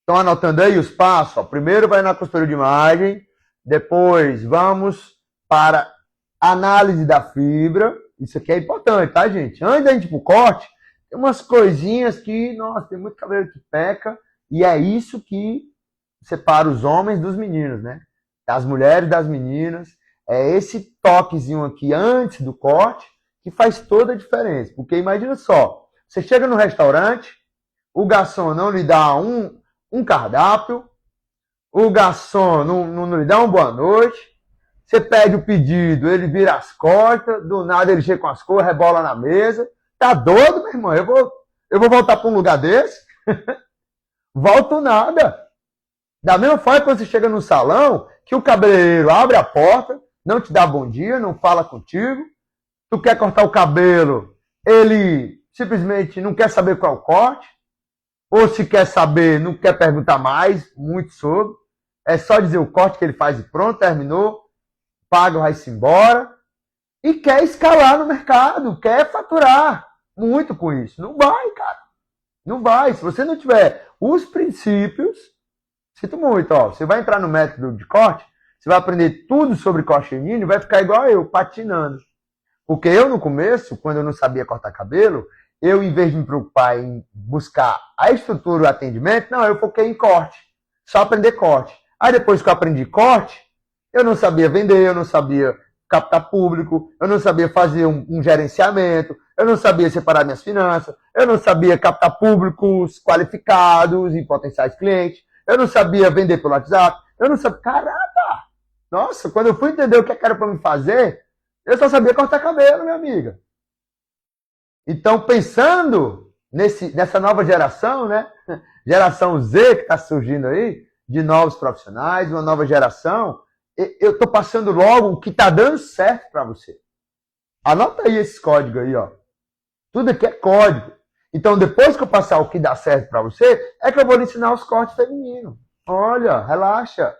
Speaker 1: Estão anotando aí os passos? Ó. Primeiro vai na costura de imagem, depois vamos para análise da fibra. Isso aqui é importante, tá, gente? Antes da gente ir pro corte, tem umas coisinhas que, nossa, tem muito cabelo que peca, e é isso que separa os homens dos meninos, né? Das mulheres das meninas. É esse toquezinho aqui antes do corte que faz toda a diferença. Porque imagina só, você chega no restaurante, o garçom não lhe dá um cardápio, o garçom não lhe dá uma boa noite, você pede o pedido, ele vira as costas, do nada ele chega com as cores, rebola na mesa. Tá doido, meu irmão? Eu vou voltar para um lugar desse? Volto nada. Da mesma forma que você chega no salão, que o cabeleireiro abre a porta, não te dá bom dia, não fala contigo, tu quer cortar o cabelo, ele simplesmente não quer saber qual é o corte, ou se quer saber, não quer perguntar mais, muito sobre, é só dizer o corte que ele faz e pronto, terminou, paga, vai-se embora, e quer escalar no mercado, quer faturar muito com isso. Não vai, cara. Não vai. Se você não tiver os princípios, sinto muito, ó, você vai entrar no método de corte, você vai aprender tudo sobre corte feminino e vai ficar igual eu, patinando. Porque eu, no começo, quando eu não sabia cortar cabelo, eu, em vez de me preocupar em buscar a estrutura do atendimento, não, eu foquei em corte. Só aprender corte. Aí, depois que eu aprendi corte, eu não sabia vender, eu não sabia captar público, eu não sabia fazer um gerenciamento, eu não sabia separar minhas finanças, eu não sabia captar públicos qualificados e potenciais clientes, eu não sabia vender pelo WhatsApp, eu não sabia... Caraca! Nossa, quando eu fui entender o que era para me fazer, Eu só sabia cortar cabelo, minha amiga. Então, pensando nessa nova geração, né? Geração Z que está surgindo aí, de novos profissionais, uma nova geração, eu estou passando logo o que está dando certo para você. Anota aí esses códigos aí, ó. Tudo aqui é código. Então, depois que eu passar o que dá certo para você, é que eu vou lhe ensinar os cortes femininos. Olha, relaxa.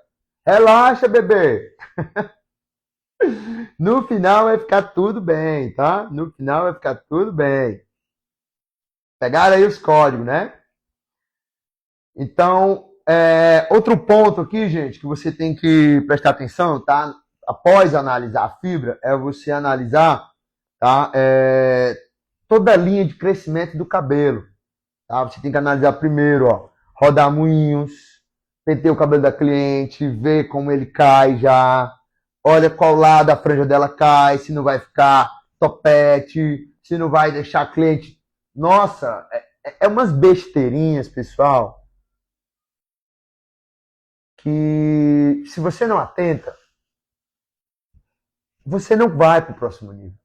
Speaker 1: Relaxa, bebê. No final vai ficar tudo bem, tá? No final vai ficar tudo bem. Pegaram aí os códigos, né? Então, outro ponto aqui, gente, que você tem que prestar atenção, tá? Após analisar a fibra, é você analisar, tá? Toda a linha de crescimento do cabelo, tá? Você tem que analisar primeiro, ó, rodamuinhos, penteia o cabelo da cliente, ver como ele cai já, olha qual lado a franja dela cai, se não vai ficar topete, se não vai deixar a cliente... Nossa, é umas besteirinhas, pessoal, que se você não atenta, você não vai para o próximo nível.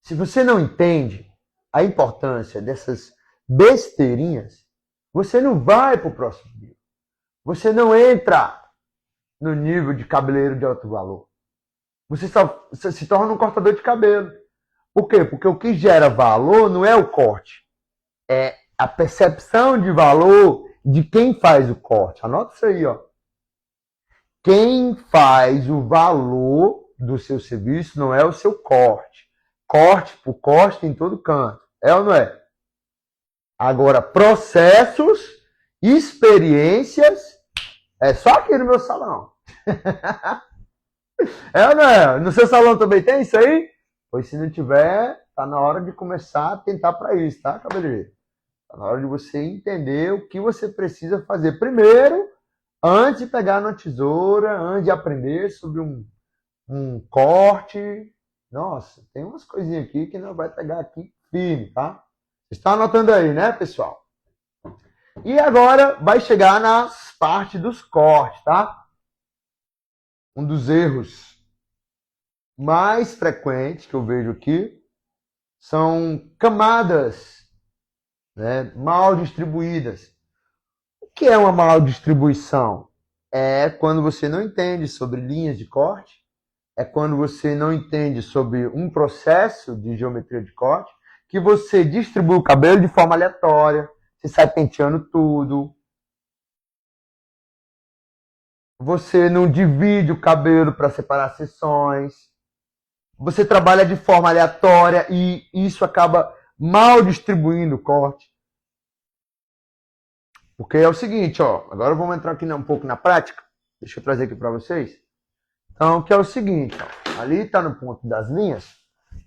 Speaker 1: Se você não entende a importância dessas besteirinhas, você não vai para o próximo nível. Você não entra no nível de cabeleireiro de alto valor. Você se torna um cortador de cabelo. Por quê? Porque o que gera valor não é o corte. É a percepção de valor de quem faz o corte. Anota isso aí, ó. Quem faz o valor do seu serviço não é o seu corte. Corte por corte em todo canto. É ou não é? Agora, processos, experiências, é só aqui no meu salão. É ou não é? No seu salão também tem isso aí? Pois se não tiver, tá na hora de começar a tentar para isso, tá, cabeleireiro? Tá na hora de você entender o que você precisa fazer primeiro, antes de pegar na tesoura, antes de aprender sobre um corte. Nossa, tem umas coisinhas aqui que não vai pegar aqui firme, tá? Vocês estão anotando aí, né, pessoal? E agora vai chegar nas partes dos cortes, tá? Um dos erros mais frequentes que eu vejo aqui são camadas, né, mal distribuídas. O que é uma mal distribuição? É quando você não entende sobre linhas de corte, é quando você não entende sobre um processo de geometria de corte, que você distribui o cabelo de forma aleatória, você sai penteando tudo, você não divide o cabelo para separar seções, você trabalha de forma aleatória e isso acaba mal distribuindo o corte. Porque é o seguinte, ó, agora vamos entrar aqui um pouco na prática, deixa eu trazer aqui para vocês. Então, que é o seguinte, ó, ali está no ponto das linhas,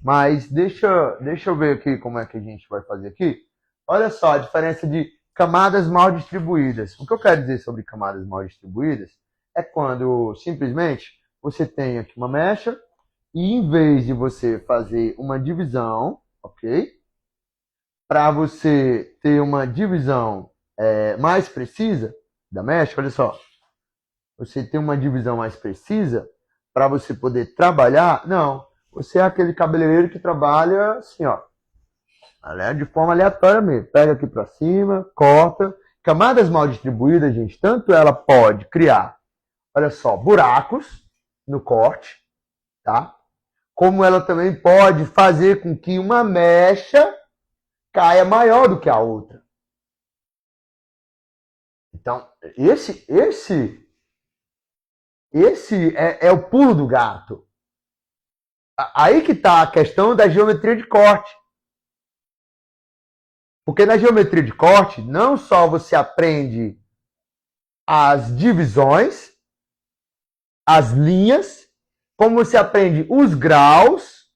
Speaker 1: mas deixa eu ver aqui como é que a gente vai fazer aqui. Olha só a diferença de camadas mal distribuídas. O que eu quero dizer sobre camadas mal distribuídas é quando simplesmente você tem aqui uma mecha e em vez de você fazer uma divisão, ok? Para você ter uma divisão mais precisa da mecha, olha só. Você tem uma divisão mais precisa para você poder trabalhar. Não, você é aquele cabeleireiro que trabalha assim, ó. De forma aleatória mesmo. Pega aqui para cima, corta. Camadas mal distribuídas, gente, tanto ela pode criar, olha só, buracos no corte, tá? Como ela também pode fazer com que uma mecha caia maior do que a outra. Então, esse é o pulo do gato. Aí que está a questão da geometria de corte. Porque na geometria de corte, não só você aprende as divisões, as linhas, como você aprende os graus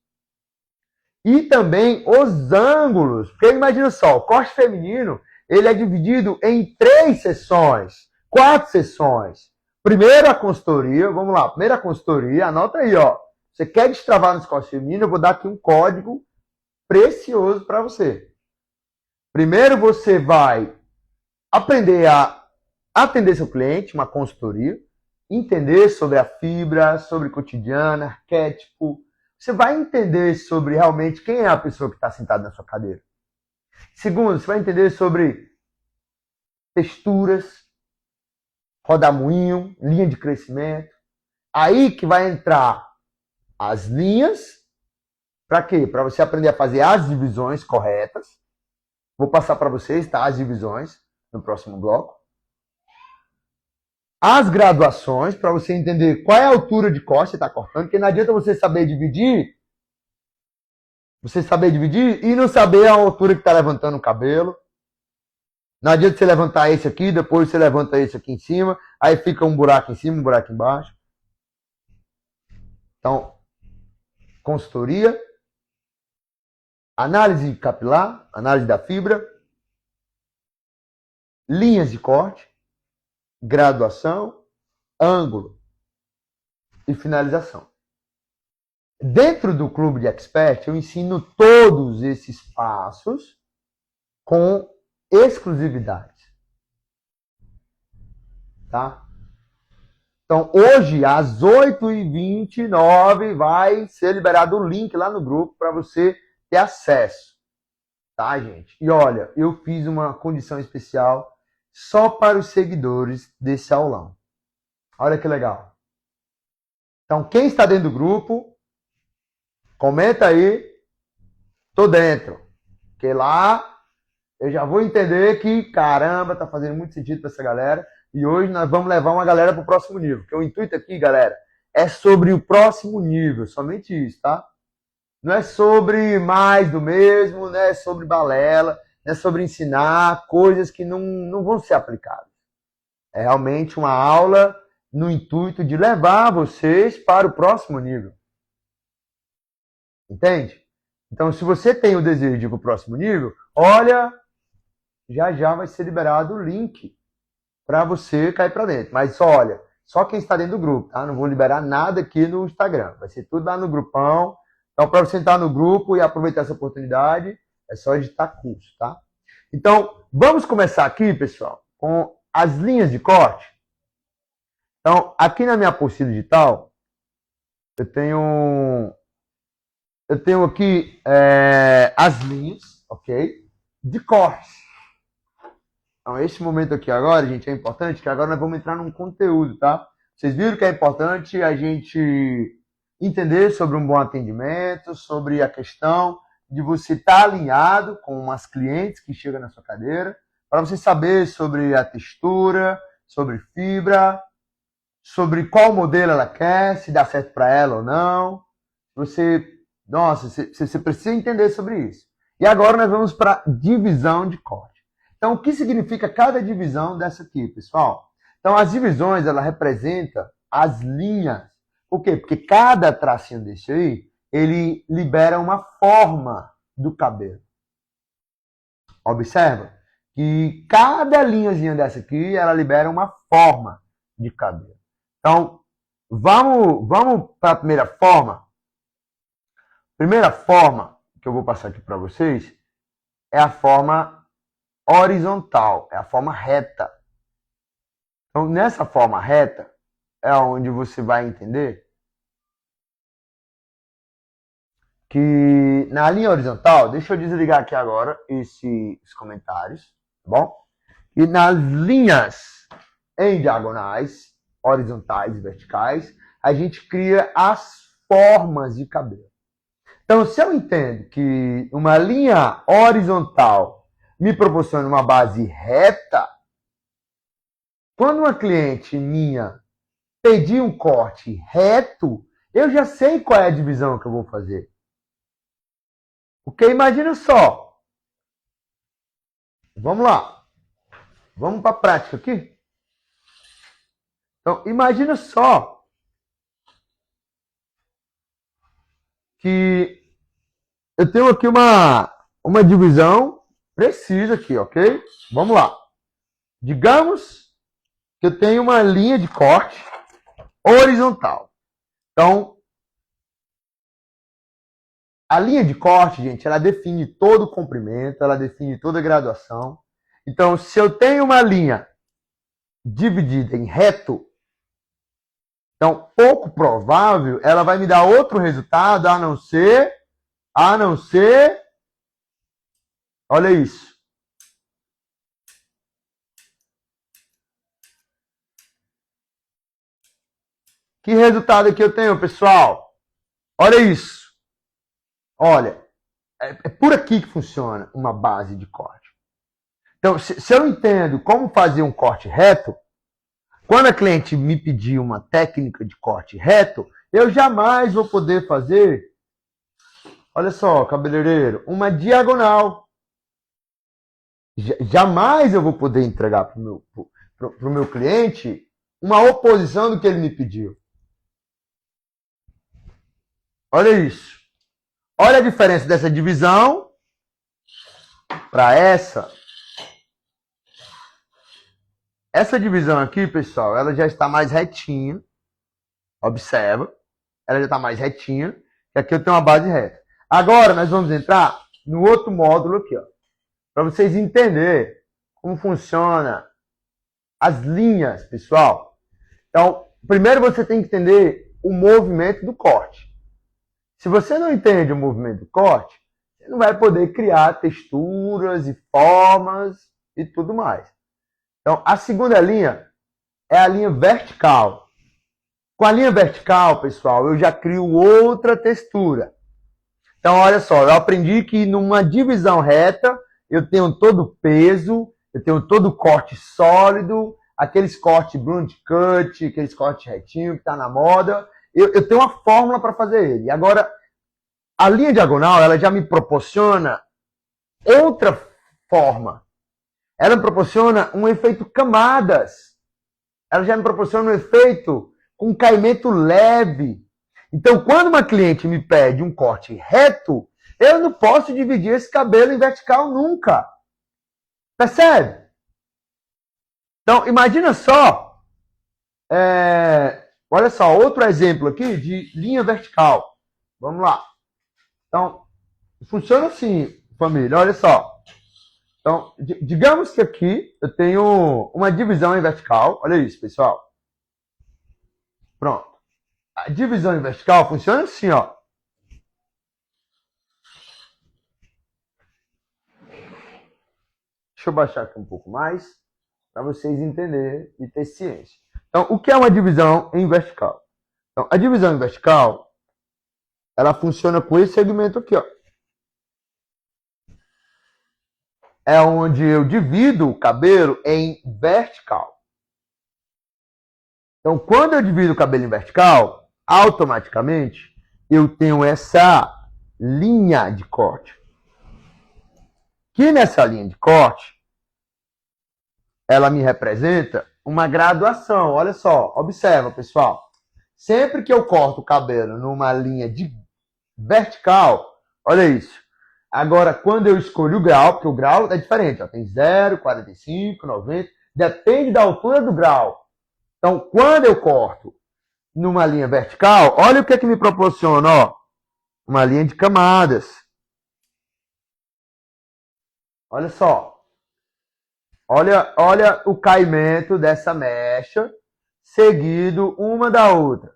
Speaker 1: e também os ângulos. Porque imagina só, o corte feminino, ele é dividido em 3 seções, 4 seções. Primeiro a consultoria, vamos lá, primeiro a consultoria, anota aí, ó. Você quer destravar no corte feminino, eu vou dar aqui um código precioso para você. Primeiro você vai aprender a atender seu cliente, uma consultoria. entender sobre a fibra, sobre cotidiano, arquétipo. Você vai entender sobre realmente quem é a pessoa que está sentada na sua cadeira. Segundo, você vai entender sobre texturas, rodamuinho, linha de crescimento. Aí que vai entrar as linhas. Para quê? Para você aprender a fazer as divisões corretas. Vou passar para vocês, tá? As divisões no próximo bloco. As graduações, para você entender qual é a altura de corte que você está cortando, porque não adianta você saber dividir e não saber a altura que está levantando o cabelo. Não adianta você levantar esse aqui, depois você levanta esse aqui em cima, aí fica um buraco em cima, um buraco embaixo. Então, consultoria, análise capilar, análise da fibra, linhas de corte, graduação, ângulo e finalização. Dentro do Clube de Expert, eu ensino todos esses passos com exclusividade. Tá? Então, hoje, às 8h29, vai ser liberado o link lá no grupo para você ter acesso. Tá, gente? E olha, eu fiz uma condição especial só para os seguidores desse aulão. Olha que legal. Então, quem está dentro do grupo, comenta aí, tô dentro. Porque lá eu já vou entender que, caramba, tá fazendo muito sentido para essa galera. E hoje nós vamos levar uma galera para o próximo nível. Porque o intuito aqui, galera, é sobre o próximo nível. Somente isso, tá? Não é sobre mais do mesmo, não é sobre balela, não é sobre ensinar coisas que não vão ser aplicadas. É realmente uma aula no intuito de levar vocês para o próximo nível. Entende? Então, se você tem o desejo de ir para o próximo nível, olha, já vai ser liberado o link para você cair para dentro. Mas olha, só quem está dentro do grupo, tá? Não vou liberar nada aqui no Instagram. Vai ser tudo lá no grupão. Então, para você entrar no grupo e aproveitar essa oportunidade, é só editar curso, tá? Então, vamos começar aqui, pessoal, com as linhas de corte. Então, aqui na minha apostila digital, eu tenho aqui as linhas, ok? De corte. Então, esse momento aqui agora, gente, é importante, que agora nós vamos entrar num conteúdo, tá? Vocês viram que é importante a gente entender sobre um bom atendimento, sobre a questão de você estar alinhado com as clientes que chegam na sua cadeira, para você saber sobre a textura, sobre fibra, sobre qual modelo ela quer, se dá certo para ela ou não. Você precisa entender sobre isso. E agora nós vamos para divisão de corte. Então, o que significa cada divisão dessa aqui, pessoal? Então, as divisões, ela representa as linhas. Por quê? Porque cada tracinho desse aí, ele libera uma forma do cabelo. Observa que cada linhazinha dessa aqui, ela libera uma forma de cabelo. Então, vamos para a primeira forma. Primeira forma que eu vou passar aqui para vocês é a forma horizontal, é a forma reta. Então, nessa forma reta, é onde você vai entender que na linha horizontal, deixa eu desligar aqui agora esses comentários, tá bom? E nas linhas em diagonais, horizontais e verticais, a gente cria as formas de cabelo. Então, se eu entendo que uma linha horizontal me proporciona uma base reta, quando uma cliente minha pedir um corte reto, eu já sei qual é a divisão que eu vou fazer. Porque imagina só. Vamos lá. Vamos para a prática aqui. Então, imagina só que eu tenho aqui uma divisão precisa aqui, ok? Vamos lá. Digamos que eu tenho uma linha de corte horizontal. Então, a linha de corte, gente, ela define todo o comprimento, ela define toda a graduação. Então, se eu tenho uma linha dividida em reto, Então, pouco provável, ela vai me dar outro resultado a não ser, olha isso. Que resultado aqui eu tenho, pessoal? Olha isso. Olha, é por aqui que funciona uma base de corte. Então, se eu entendo como fazer um corte reto, quando a cliente me pedir uma técnica de corte reto, eu jamais vou poder fazer, olha só, cabeleireiro, uma diagonal. Jamais eu vou poder entregar para o meu cliente uma oposição do que ele me pediu. Olha isso. Olha a diferença dessa divisão para essa. Essa divisão aqui, pessoal, ela já está mais retinha. Observa. Ela já está mais retinha. E aqui eu tenho uma base reta. Agora nós vamos entrar no outro módulo aqui, ó, para vocês entenderem como funciona as linhas, pessoal. Então, primeiro você tem que entender o movimento do corte. Se você não entende o movimento do corte, você não vai poder criar texturas e formas e tudo mais. Então, a segunda linha é a linha vertical. Com a linha vertical, pessoal, eu já crio outra textura. Então, olha só, eu aprendi que numa divisão reta, eu tenho todo o peso, eu tenho todo o corte sólido, aqueles cortes blunt cut, aqueles cortes retinhos que está na moda. Eu tenho uma fórmula para fazer ele. Agora, a linha diagonal, ela já me proporciona outra forma. Ela me proporciona um efeito camadas. Ela já me proporciona um efeito com caimento leve. Então, quando uma cliente me pede um corte reto, eu não posso dividir esse cabelo em vertical nunca. Percebe? Então, imagina só. Olha só, outro exemplo aqui de linha vertical. Vamos lá. Então, funciona assim, família. Olha só. Então, digamos que aqui eu tenho uma divisão em vertical. Olha isso, pessoal. Pronto. A divisão em vertical funciona assim, ó. Deixa eu baixar aqui um pouco mais para vocês entenderem e ter ciência. Então, o que é uma divisão em vertical? Então, a divisão em vertical, ela funciona com esse segmento aqui, ó. É onde eu divido o cabelo em vertical. Então, quando eu divido o cabelo em vertical, automaticamente eu tenho essa linha de corte. Que nessa linha de corte, ela me representa uma graduação. Olha só, observa, pessoal. Sempre que eu corto o cabelo numa linha de vertical, olha isso. Agora, quando eu escolho o grau, porque o grau é diferente, ó, tem 0, 45, 90, depende da altura do grau. Então, quando eu corto numa linha vertical, olha o que é que me proporciona, ó, uma linha de camadas. Olha só. Olha o caimento dessa mecha seguido uma da outra.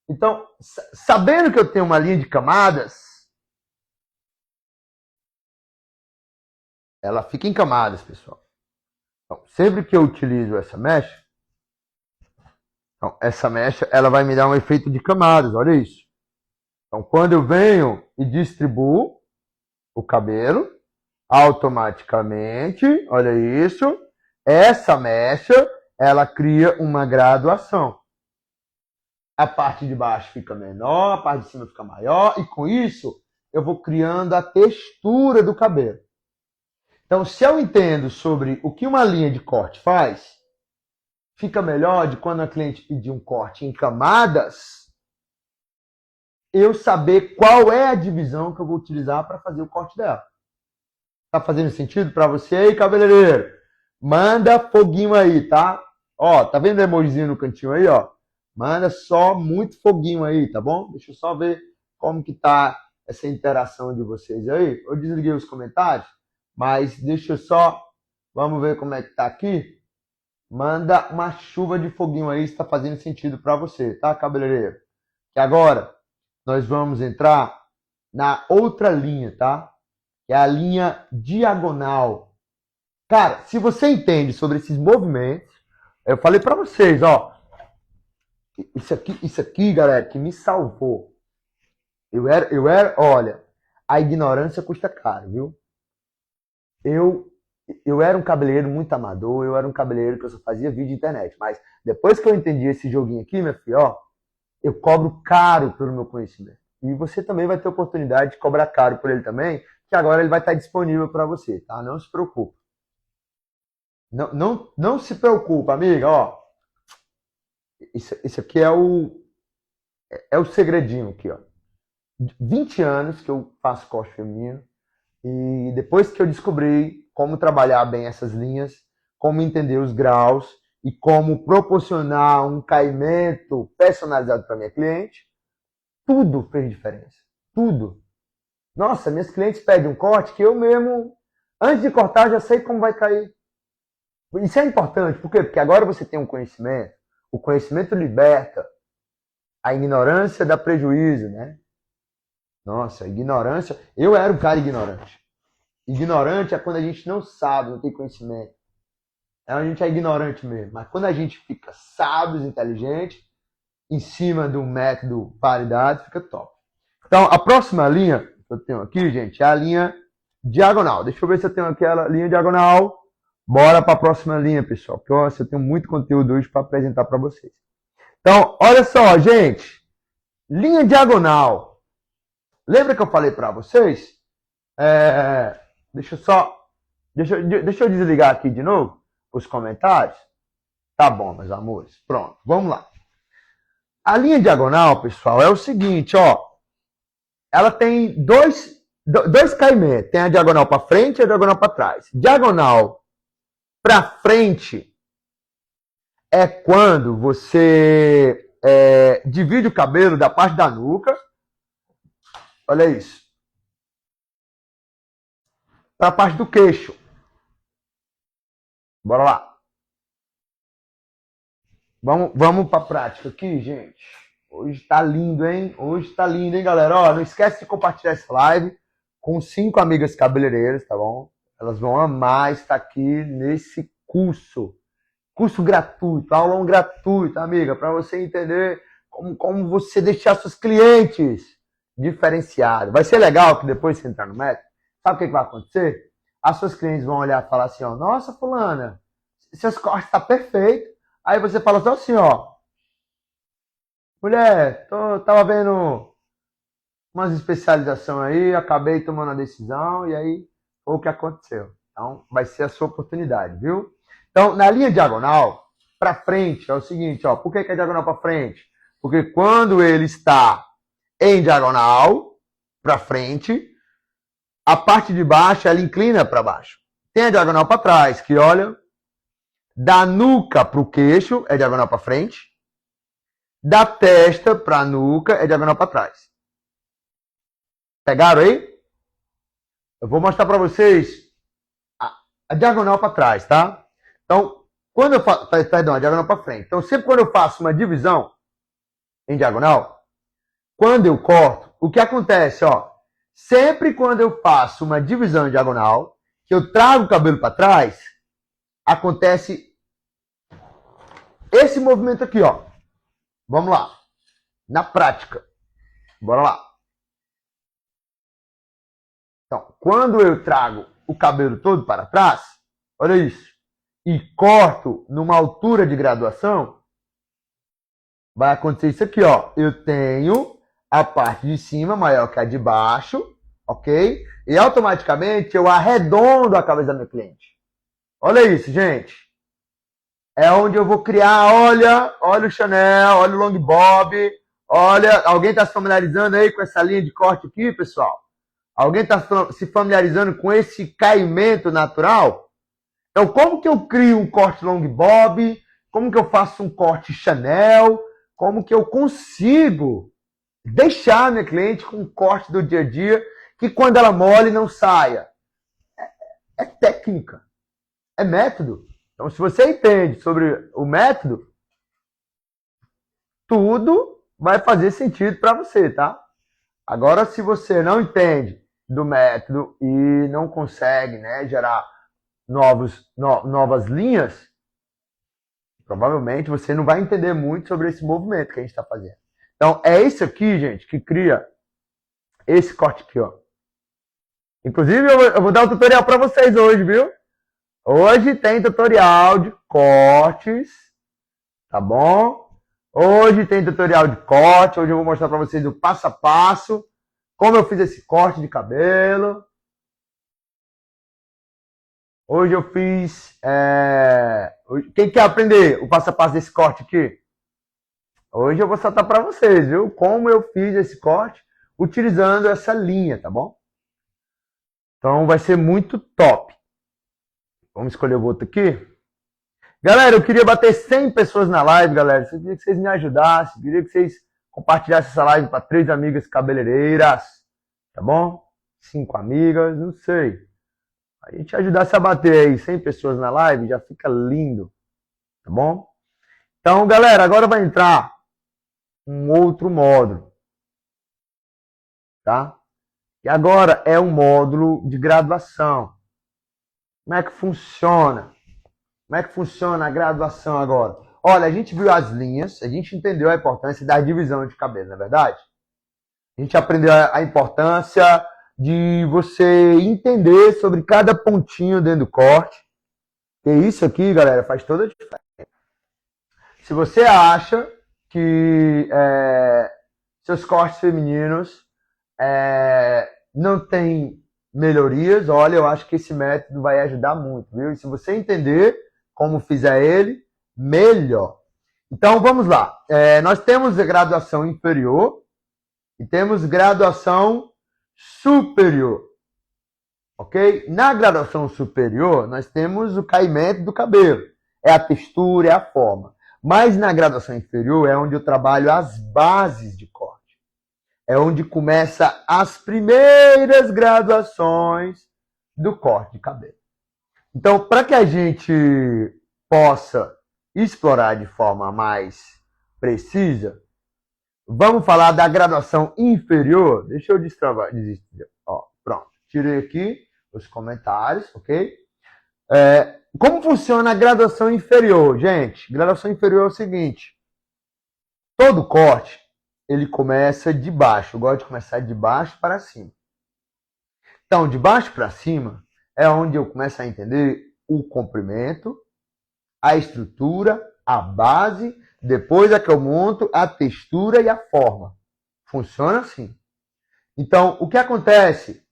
Speaker 1: Então, sabendo que eu tenho uma linha de camadas, ela fica em camadas, pessoal. Então, sempre que eu utilizo essa mecha, então, essa mecha ela vai me dar um efeito de camadas, olha isso. Então, quando eu venho e distribuo o cabelo, automaticamente, olha isso, essa mecha, ela cria uma graduação. A parte de baixo fica menor, a parte de cima fica maior, e com isso eu vou criando a textura do cabelo. Então, se eu entendo sobre o que uma linha de corte faz, fica melhor de quando a cliente pedir um corte em camadas, eu saber qual é a divisão que eu vou utilizar para fazer o corte dela. Tá fazendo sentido para você aí, cabeleireiro? Manda foguinho aí, tá? Ó, tá vendo o emojizinho no cantinho aí, ó? Manda só muito foguinho aí, tá bom? Deixa eu só ver como que tá essa interação de vocês aí. Eu desliguei os comentários, mas deixa eu só... Vamos ver como é que tá aqui. manda uma chuva de foguinho aí se está fazendo sentido para você, tá, cabeleireiro? Que agora nós vamos entrar na outra linha, tá? Que é a linha diagonal. Cara, se você entende sobre esses movimentos, eu falei para vocês, ó, isso aqui, galera, que me salvou. Olha, a ignorância custa caro, viu? Eu era um cabeleireiro muito amador, eu era um cabeleireiro que eu só fazia vídeo de internet, mas depois que eu entendi esse joguinho aqui, meu filho, ó, eu cobro caro pelo meu conhecimento. E você também vai ter oportunidade de cobrar caro por ele também, que agora ele vai estar disponível para você, tá? Não se preocupe. Não se preocupe, amiga, ó. Isso aqui é o segredinho aqui, ó. 20 anos que eu faço corte feminino e depois que eu descobri como trabalhar bem essas linhas, como entender os graus e como proporcionar um caimento personalizado para minha cliente, tudo fez diferença. Tudo. Nossa, minhas clientes pedem um corte que eu mesmo, antes de cortar, já sei como vai cair. Isso é importante, por quê? Porque agora você tem um conhecimento, o conhecimento liberta, a ignorância dá prejuízo, né? Nossa, ignorância. Eu era um cara ignorante. Ignorante é quando a gente não sabe, não tem conhecimento. A gente é ignorante mesmo. Mas quando a gente fica sábio, inteligente, em cima do método validado, fica top. Então, a próxima linha que eu tenho aqui, gente, é a linha diagonal. Deixa eu ver se eu tenho aquela linha diagonal. Bora para a próxima linha, pessoal. Porque eu tenho muito conteúdo hoje para apresentar para vocês. Então, olha só, gente. Linha diagonal. Lembra que eu falei para vocês? Deixa eu desligar aqui de novo os comentários. Tá bom, meus amores. Pronto, vamos lá. A linha diagonal, pessoal, é o seguinte, ó. Ela tem dois caimentos. Tem a diagonal para frente e a diagonal para trás. Diagonal para frente é quando você divide o cabelo da parte da nuca. Olha isso. Para a parte do queixo. Bora lá. Vamos para a prática aqui, gente. Hoje tá lindo, hein? Galera? Ó, não esquece de compartilhar essa live com 5 amigas cabeleireiras, tá bom? Elas vão amar estar aqui nesse curso. Curso gratuito, aulão gratuito, amiga, para você entender como você deixar seus clientes diferenciados. Vai ser legal que depois você entrar no método, sabe o que vai acontecer? As suas clientes vão olhar e falar assim, ó, nossa, fulana, seus cortes tá perfeito. Aí você fala assim, ó, mulher, tava vendo umas especializações aí, acabei tomando a decisão e aí foi o que aconteceu. Então, vai ser a sua oportunidade, viu? Então, na linha diagonal, para frente, é o seguinte, ó, por que é diagonal para frente? Porque quando ele está em diagonal, para frente, a parte de baixo, ela inclina para baixo. Tem a diagonal para trás, que olha, da nuca para o queixo, é diagonal para frente. Da testa para a nuca, é diagonal para trás. Pegaram aí? Eu vou mostrar para vocês a diagonal para trás, tá? Então, quando eu faço, perdão, a diagonal para frente. Então, sempre quando eu faço uma divisão em diagonal, quando eu corto, o que acontece, ó? Sempre quando eu faço uma divisão em diagonal, que eu trago o cabelo para trás, acontece esse movimento aqui, ó. Vamos lá. Na prática. Bora lá. Então, quando eu trago o cabelo todo para trás, olha isso, e corto numa altura de graduação, vai acontecer isso aqui, ó. Eu tenho a parte de cima maior que a de baixo, ok? E automaticamente eu arredondo a cabeça da minha cliente. Olha isso, gente. É onde eu vou criar, olha o Chanel, olha o Long Bob, olha, alguém está se familiarizando aí com essa linha de corte aqui, pessoal? Alguém está se familiarizando com esse caimento natural? Então, como que eu crio um corte long bob? Como que eu faço um corte Chanel? Como que eu consigo deixar a minha cliente com um corte do dia a dia que quando ela mole não saia? É técnica, é método. Então, se você entende sobre o método, tudo vai fazer sentido para você, tá? Agora, se você não entende do método e não consegue, né, gerar novas linhas, provavelmente você não vai entender muito sobre esse movimento que a gente está fazendo. Então, é isso aqui, gente, que cria esse corte aqui, ó. Inclusive, eu vou dar um tutorial para vocês hoje, viu? Hoje tem tutorial de cortes, tá bom? Hoje tem tutorial de corte, hoje eu vou mostrar para vocês o passo a passo, como eu fiz esse corte de cabelo. Hoje eu fiz... Quem quer aprender o passo a passo desse corte aqui? Hoje eu vou soltar para vocês, viu? Como eu fiz esse corte utilizando essa linha, tá bom? Então vai ser muito top. Vamos escolher o outro aqui. Galera, eu queria bater 100 pessoas na live, galera. Eu queria que vocês me ajudassem, queria que vocês compartilhassem essa live para 3 amigas cabeleireiras, tá bom? 5 amigas, não sei. A gente ajudasse a bater aí 100 pessoas na live, já fica lindo, tá bom? Então, galera, agora vai entrar um outro módulo, tá? E agora é um módulo de graduação. Como é que funciona? Como é que funciona a graduação agora? Olha, a gente viu as linhas, a gente entendeu a importância da divisão de cabelo, não é verdade? A gente aprendeu a importância de você entender sobre cada pontinho dentro do corte. E isso aqui, galera, faz toda a diferença. Se você acha que seus cortes femininos não tem melhorias, olha, eu acho que esse método vai ajudar muito, viu? E se você entender como fizer ele, melhor. Então, vamos lá. Nós temos a graduação inferior e temos graduação superior, ok? Na graduação superior, nós temos o caimento do cabelo. É a textura, é a forma. Mas na graduação inferior é onde eu trabalho as bases de corte. É onde começa as primeiras graduações do corte de cabelo. Então, para que a gente possa explorar de forma mais precisa, vamos falar da graduação inferior. Deixa eu destravar. Ó, pronto. Tirei aqui os comentários, ok? Como funciona a graduação inferior, gente? Graduação inferior é o seguinte. Todo corte, ele começa de baixo. Eu gosto de começar de baixo para cima. Então, de baixo para cima é onde eu começo a entender o comprimento, a estrutura, a base, depois é que eu monto a textura e a forma. Funciona assim. Então, o que acontece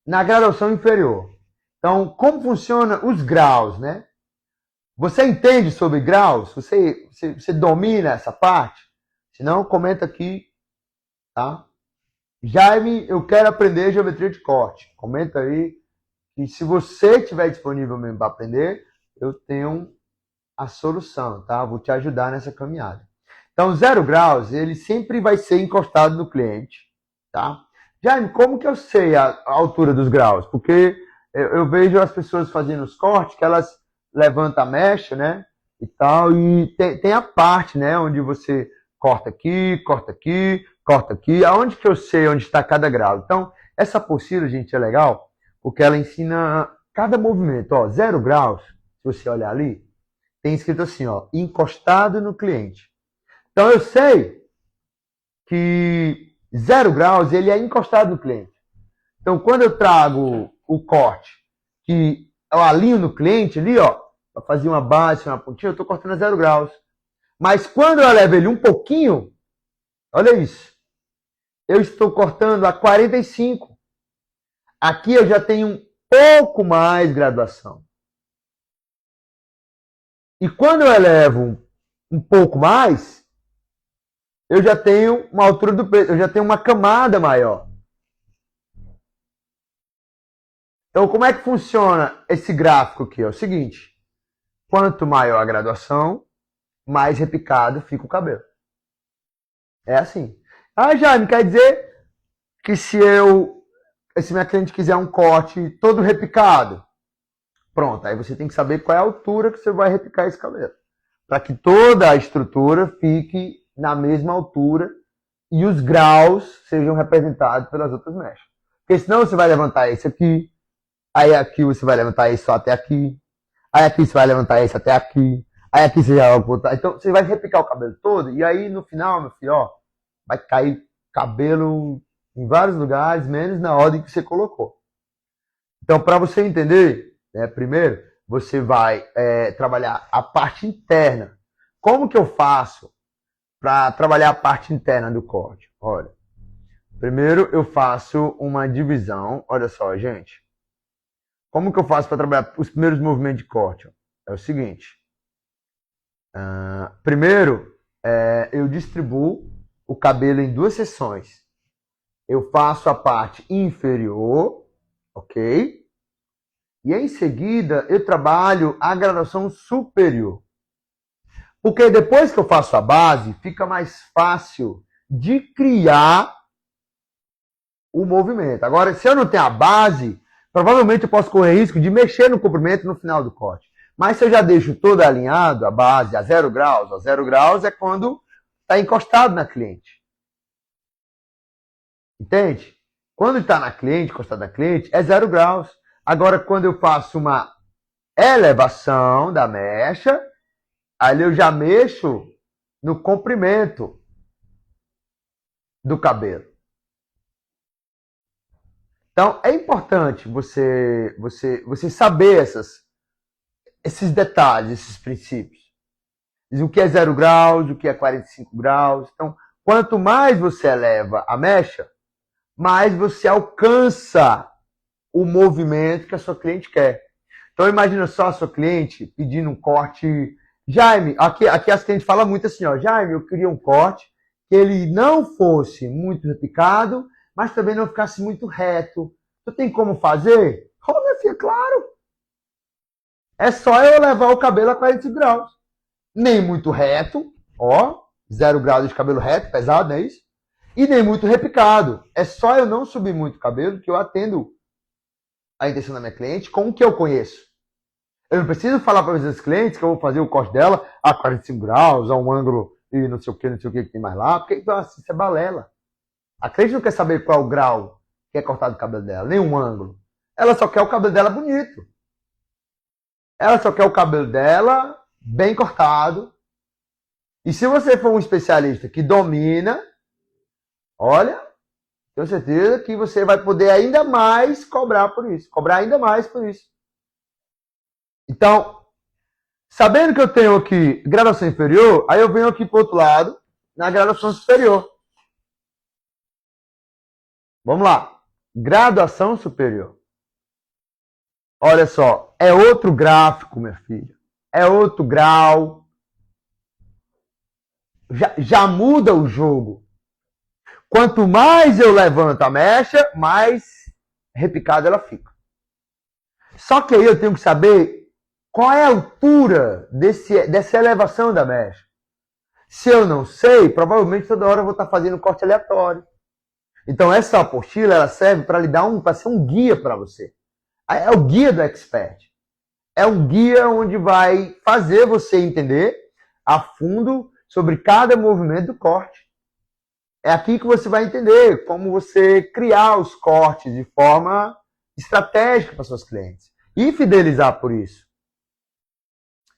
Speaker 1: na graduação inferior? Então, como funcionam os graus, né? Você entende sobre graus? Você domina essa parte? Se não, comenta aqui, tá? Jaime, eu quero aprender geometria de corte. Comenta aí. E se você estiver disponível mesmo para aprender, eu tenho a solução, tá? Vou te ajudar nessa caminhada. Então, 0 graus, ele sempre vai ser encostado no cliente, tá? Jaime, como que eu sei a altura dos graus? Porque eu vejo as pessoas fazendo os cortes, que elas levantam a mecha, né? E tal, e tem a parte, né? Onde você corta aqui, corta aqui, corta aqui. Aonde que eu sei onde está cada grau? Então, essa apostila, gente, é legal, porque ela ensina cada movimento. Ó, 0 graus, se você olhar ali, tem escrito assim, ó, encostado no cliente. Então, eu sei que 0 graus, ele é encostado no cliente. Então, quando eu trago o corte, que eu alinho no cliente ali, ó, para fazer uma base, uma pontinha, eu estou cortando a 0 graus. Mas quando eu levo ele um pouquinho, olha isso, eu estou cortando a 45. Aqui eu já tenho um pouco mais graduação. E quando eu elevo um pouco mais, eu já tenho uma altura do peito, eu já tenho uma camada maior. Então, como é que funciona esse gráfico aqui? É o seguinte, quanto maior a graduação, mais repicado fica o cabelo. É assim. Ah, Jaime, quer dizer que se minha cliente quiser um corte todo repicado, Pronto, aí você tem que saber qual é a altura que você vai repicar esse cabelo. Para que toda a estrutura fique na mesma altura e os graus sejam representados pelas outras mechas. Porque senão você vai levantar esse aqui, aí aqui você vai levantar esse só até aqui, aí aqui você vai levantar esse até aqui, aí aqui você já vai botar. Então você vai repicar o cabelo todo e aí no final, meu filho, ó, vai cair cabelo em vários lugares, menos na ordem que você colocou. Então, para você entender, primeiro, você vai trabalhar a parte interna. Como que eu faço para trabalhar a parte interna do corte? Olha, primeiro eu faço uma divisão. Olha só, gente. Como que eu faço para trabalhar os primeiros movimentos de corte? É o seguinte. Primeiro, eu distribuo o cabelo em duas seções. Eu faço a parte inferior, ok? E em seguida eu trabalho a graduação superior. Porque depois que eu faço a base, fica mais fácil de criar o movimento. Agora, se eu não tenho a base, provavelmente eu posso correr risco de mexer no comprimento no final do corte. Mas se eu já deixo todo alinhado, a base a 0 graus, a 0 graus é quando está encostado na cliente. Entende? Quando está na cliente, encostado na cliente, é 0 graus. Agora, quando eu faço uma elevação da mecha, aí eu já mexo no comprimento do cabelo. Então, é importante você saber esses detalhes, esses princípios. O que é 0 graus, o que é 45 graus. Então, quanto mais você eleva a mecha, mais você alcança o movimento que a sua cliente quer. Então, imagina só a sua cliente pedindo um corte. Jaime, aqui as clientes falam muito assim, ó, Jaime, eu queria um corte que ele não fosse muito repicado, mas também não ficasse muito reto. Tu tem como fazer? Oh, minha filha, claro. É só eu levar o cabelo a 45 graus. Nem muito reto, ó, 0 graus de cabelo reto, pesado, não é isso? E nem muito repicado. É só eu não subir muito o cabelo que eu atendo a intenção da minha cliente com o que eu conheço. Eu não preciso falar para os clientes que eu vou fazer o corte dela a 45 graus, a um ângulo e não sei o que tem mais lá, porque então, assim, isso é balela. A cliente não quer saber qual é o grau que é cortado o cabelo dela, nem um ângulo. Ela só quer o cabelo dela bonito. Ela só quer o cabelo dela bem cortado. E se você for um especialista que domina, olha, tenho certeza que você vai poder ainda mais cobrar por isso. Cobrar ainda mais por isso. Então, sabendo que eu tenho aqui graduação inferior, aí eu venho aqui para o outro lado, na graduação superior. Vamos lá. Graduação superior. Olha só, é outro gráfico, minha filha. É outro grau. Já muda o jogo. Quanto mais eu levanto a mecha, mais repicada ela fica. Só que aí eu tenho que saber qual é a altura dessa elevação da mecha. Se eu não sei, provavelmente toda hora eu vou estar fazendo corte aleatório. Então essa apostila ela serve para lhe dar para ser um guia para você. É o guia do expert. É um guia onde vai fazer você entender a fundo sobre cada movimento do corte. É aqui que você vai entender como você criar os cortes de forma estratégica para seus clientes e fidelizar por isso.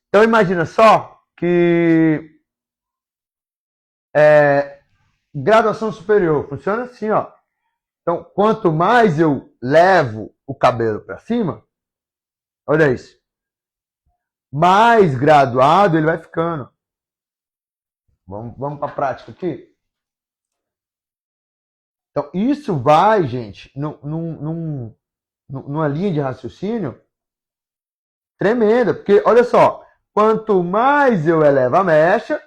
Speaker 1: Então imagina só que graduação superior funciona assim, ó. Então quanto mais eu levo o cabelo para cima, olha isso, mais graduado ele vai ficando. Vamos para a prática aqui. Então, isso vai, gente, numa linha de raciocínio tremenda. Porque, olha só, quanto mais eu elevo a mecha,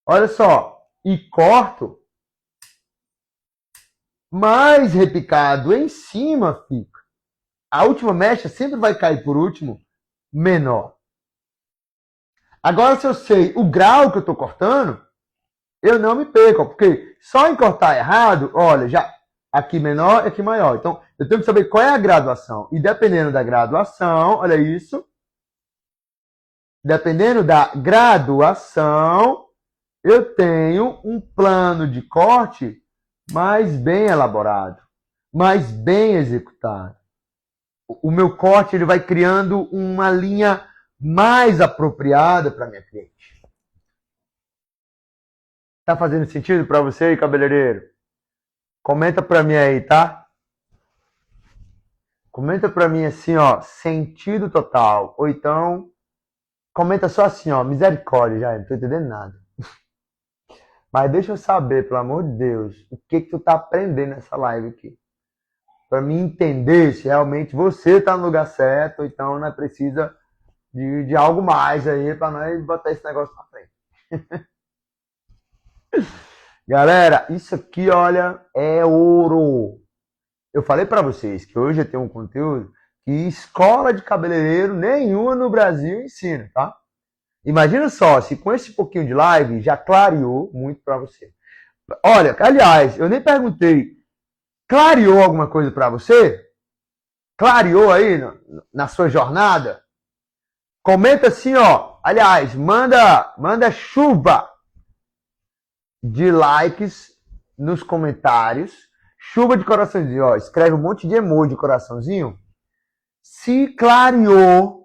Speaker 1: olha só, e corto, mais repicado em cima fica. A última mecha sempre vai cair por último, menor. Agora, se eu sei o grau que eu estou cortando, eu não me perco, porque só em cortar errado, olha, já aqui menor e aqui maior. Então, Eu tenho que saber qual é a graduação. E dependendo da graduação, olha isso. Dependendo da graduação, eu tenho um plano de corte mais bem elaborado, mais bem executado. O meu corte ele vai criando uma linha mais apropriada para minha cliente. Tá fazendo sentido para você aí, cabeleireiro? Comenta para mim aí, tá? Comenta para mim assim, ó, sentido total. Ou então, comenta só assim, ó, misericórdia, já, não tô entendendo nada. Mas deixa eu saber, pelo amor de Deus, o que tu tá aprendendo nessa live aqui. Para mim entender se realmente você tá no lugar certo, ou então não precisa de algo mais aí para nós botar esse negócio pra frente. Galera, isso aqui, olha, é ouro. Eu falei para vocês que hoje eu tenho um conteúdo que escola de cabeleireiro nenhuma no Brasil ensina, tá? Imagina só, se com esse pouquinho de live já clareou muito para você. Olha, aliás, eu nem perguntei, clareou alguma coisa para você? Clareou aí na sua jornada? Comenta assim, ó. Aliás, manda chuva de likes nos comentários. Chuva de coraçãozinho, ó. Escreve um monte de emoji de coraçãozinho. Se clareou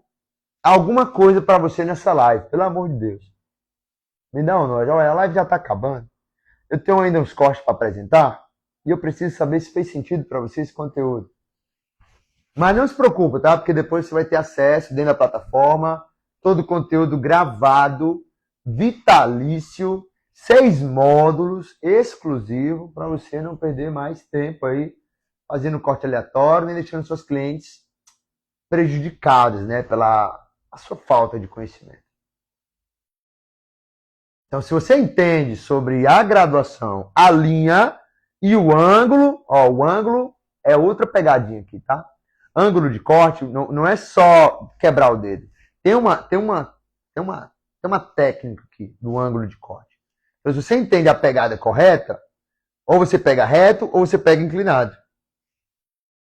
Speaker 1: alguma coisa para você nessa live, pelo amor de Deus. Me dá um nós. Olha, a live já tá acabando. Eu tenho ainda uns cortes para apresentar e eu preciso saber se fez sentido para você esse conteúdo. Mas não se preocupe, tá? Porque depois você vai ter acesso dentro da plataforma, todo o conteúdo gravado, vitalício, 6 módulos exclusivo para você não perder mais tempo aí fazendo corte aleatório nem deixando seus clientes prejudicados, né, pela a sua falta de conhecimento. Então, se você entende sobre a graduação, a linha e o ângulo, ó, o ângulo é outra pegadinha aqui, tá? Ângulo de corte não é só quebrar o dedo. Tem uma técnica aqui do ângulo de corte. Então, se você entende a pegada correta, ou você pega reto ou você pega inclinado.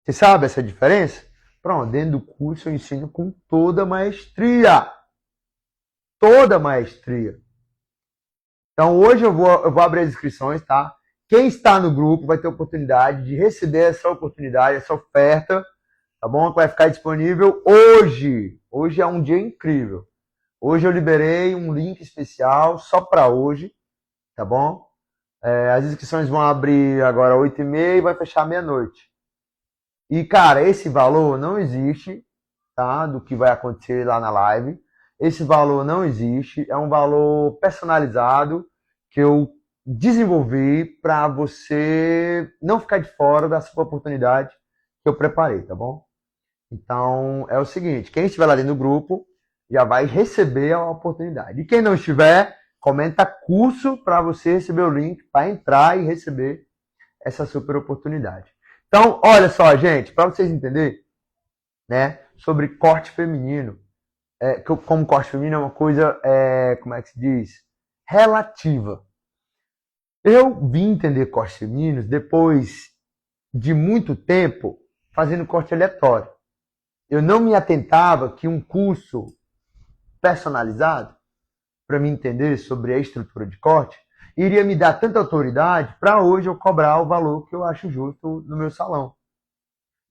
Speaker 1: Você sabe essa diferença? Pronto, dentro do curso eu ensino com toda maestria. Toda maestria. Então hoje eu vou abrir as inscrições, tá? Quem está no grupo vai ter a oportunidade de receber essa oportunidade, essa oferta, tá bom? Que vai ficar disponível hoje. Hoje é um dia incrível. Hoje eu liberei um link especial só para hoje, tá bom? As inscrições vão abrir agora às 8h30 e vai fechar meia-noite. E, cara, esse valor não existe, tá? Do que vai acontecer lá na live. Esse valor não existe. É um valor personalizado que eu desenvolvi para você não ficar de fora da sua oportunidade que eu preparei, tá bom? Então, é o seguinte. Quem estiver lá dentro do grupo já vai receber a oportunidade. E quem não estiver, comenta curso para você receber o link para entrar e receber essa super oportunidade. Então, olha só, gente, para vocês entenderem, né, sobre corte feminino, como corte feminino é uma coisa, como é que se diz? Relativa. Eu vim entender cortes femininos depois de muito tempo fazendo corte aleatório. Eu não me atentava que um curso personalizado, para me entender sobre a estrutura de corte, iria me dar tanta autoridade para hoje eu cobrar o valor que eu acho justo no meu salão.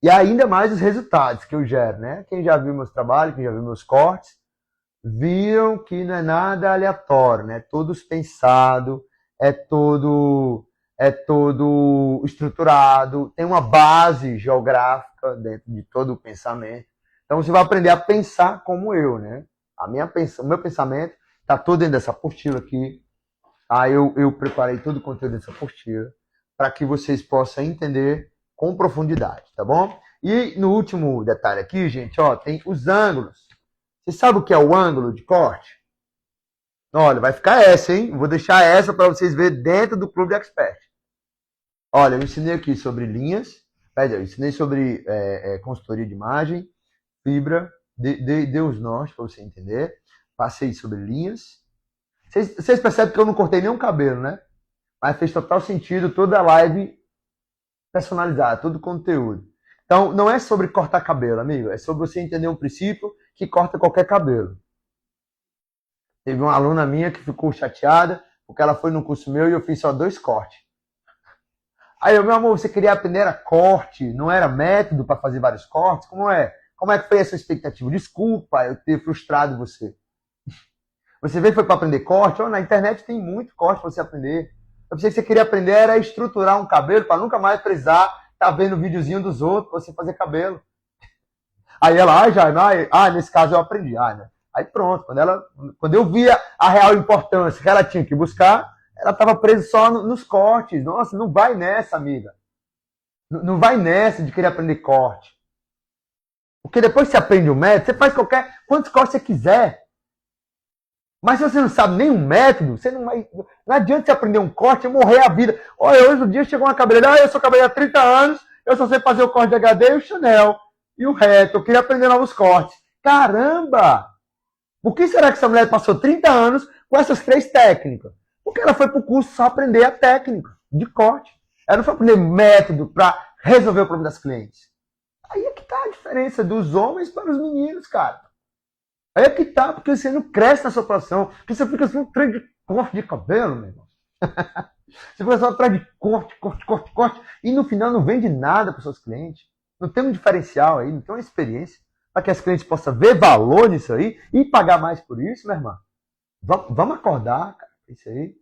Speaker 1: E ainda mais os resultados que eu gero, né? Quem já viu meus trabalhos, quem já viu meus cortes, viram que não é nada aleatório, né? Todos pensado, é todo estruturado, tem uma base geográfica dentro de todo o pensamento. Então você vai aprender a pensar como eu, né? O meu pensamento está todo dentro dessa apostila aqui. Eu preparei todo o conteúdo dessa apostila para que vocês possam entender com profundidade, tá bom? E no último detalhe aqui, gente, ó, tem os ângulos. Você sabe o que é o ângulo de corte? Olha, vai ficar essa, hein? Vou deixar essa para vocês verem dentro do Clube de Expert. Olha, eu ensinei aqui sobre linhas, eu ensinei sobre consultoria de imagem, fibra, dei os nós para você entender. Passei sobre linhas. Vocês percebem que eu não cortei nenhum cabelo, né? Mas fez total sentido toda a live personalizada, todo o conteúdo. Então, não é sobre cortar cabelo, amigo. É sobre você entender um princípio que corta qualquer cabelo. Teve uma aluna minha que ficou chateada porque ela foi no curso meu e eu fiz só 2 cortes. Aí eu, meu amor, você queria aprender era corte, não era método para fazer vários cortes? Como é? Como é que foi a sua expectativa? Desculpa eu ter frustrado você. Você veio que foi para aprender corte? Oh, na internet tem muito corte para você aprender. Eu pensei que você queria aprender era estruturar um cabelo para nunca mais precisar estar vendo videozinho dos outros para você fazer cabelo. Aí ela, nesse caso eu aprendi. Né? Aí pronto, quando eu via a real importância que ela tinha que buscar, ela estava presa só nos cortes. Nossa, não vai nessa, amiga. Não vai nessa de querer aprender corte. Porque depois que você aprende o método, você faz quantos cortes você quiser. Mas se você não sabe nenhum método, você não vai. Não adianta você aprender um corte e morrer a vida. Olha, hoje o dia chegou uma cabeleireira, eu sou cabeleireiro há 30 anos, eu só sei fazer o corte de HD e o Chanel. E o reto, eu queria aprender novos cortes. Caramba! Por que será que essa mulher passou 30 anos com essas 3 técnicas? Porque ela foi para o curso só aprender a técnica de corte. Ela não foi aprender método para resolver o problema das clientes. Aí é que tá a diferença dos homens para os meninos, cara. Aí é que tá, porque você não cresce na sua profissão. Porque você fica só atrás de corte de cabelo, meu irmão. Você fica só atrás de corte. E no final não vende nada para os seus clientes. Não tem um diferencial aí, não tem uma experiência. Para que as clientes possam ver valor nisso aí e pagar mais por isso, meu irmão. Vamos acordar, cara, isso aí.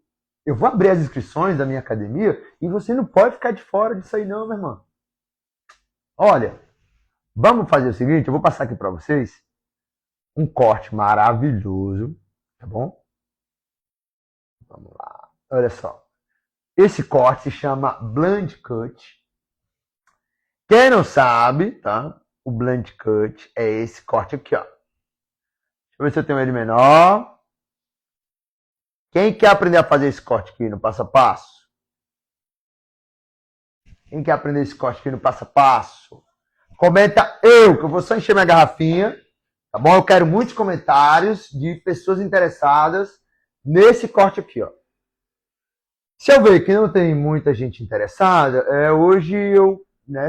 Speaker 1: Eu vou abrir as inscrições da minha academia e você não pode ficar de fora disso aí não, meu irmão. Olha, vamos fazer o seguinte, eu vou passar aqui para vocês um corte maravilhoso, tá bom? Vamos lá. Olha só. Esse corte se chama Blend Cut. Quem não sabe, tá? O Blend Cut é esse corte aqui, ó. Deixa eu ver se eu tenho ele menor. Quem quer aprender a fazer esse corte aqui no passo a passo? Quem quer aprender esse corte aqui no passo a passo? Comenta eu, que eu vou só encher minha garrafinha. Tá bom? Eu quero muitos comentários de pessoas interessadas nesse corte aqui, ó. Se eu ver que não tem muita gente interessada, hoje eu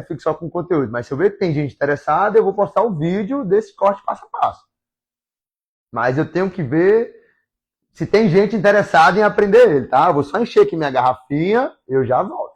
Speaker 1: fico só com conteúdo. Mas se eu ver que tem gente interessada, eu vou postar o vídeo desse corte passo a passo. Mas eu tenho que ver se tem gente interessada em aprender ele, tá? Eu vou só encher aqui minha garrafinha, eu já volto.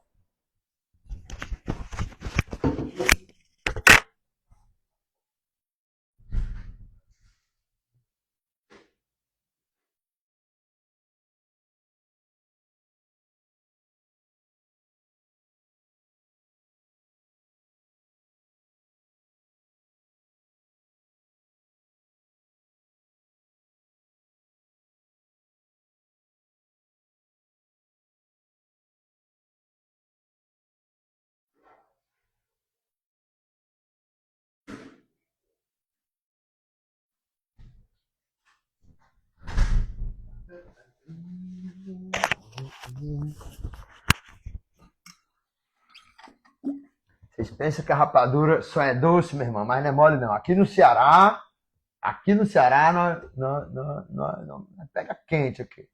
Speaker 1: Vocês pensam que a rapadura só é doce, meu irmão, mas não é mole não. Aqui no Ceará, nós pega quente aqui.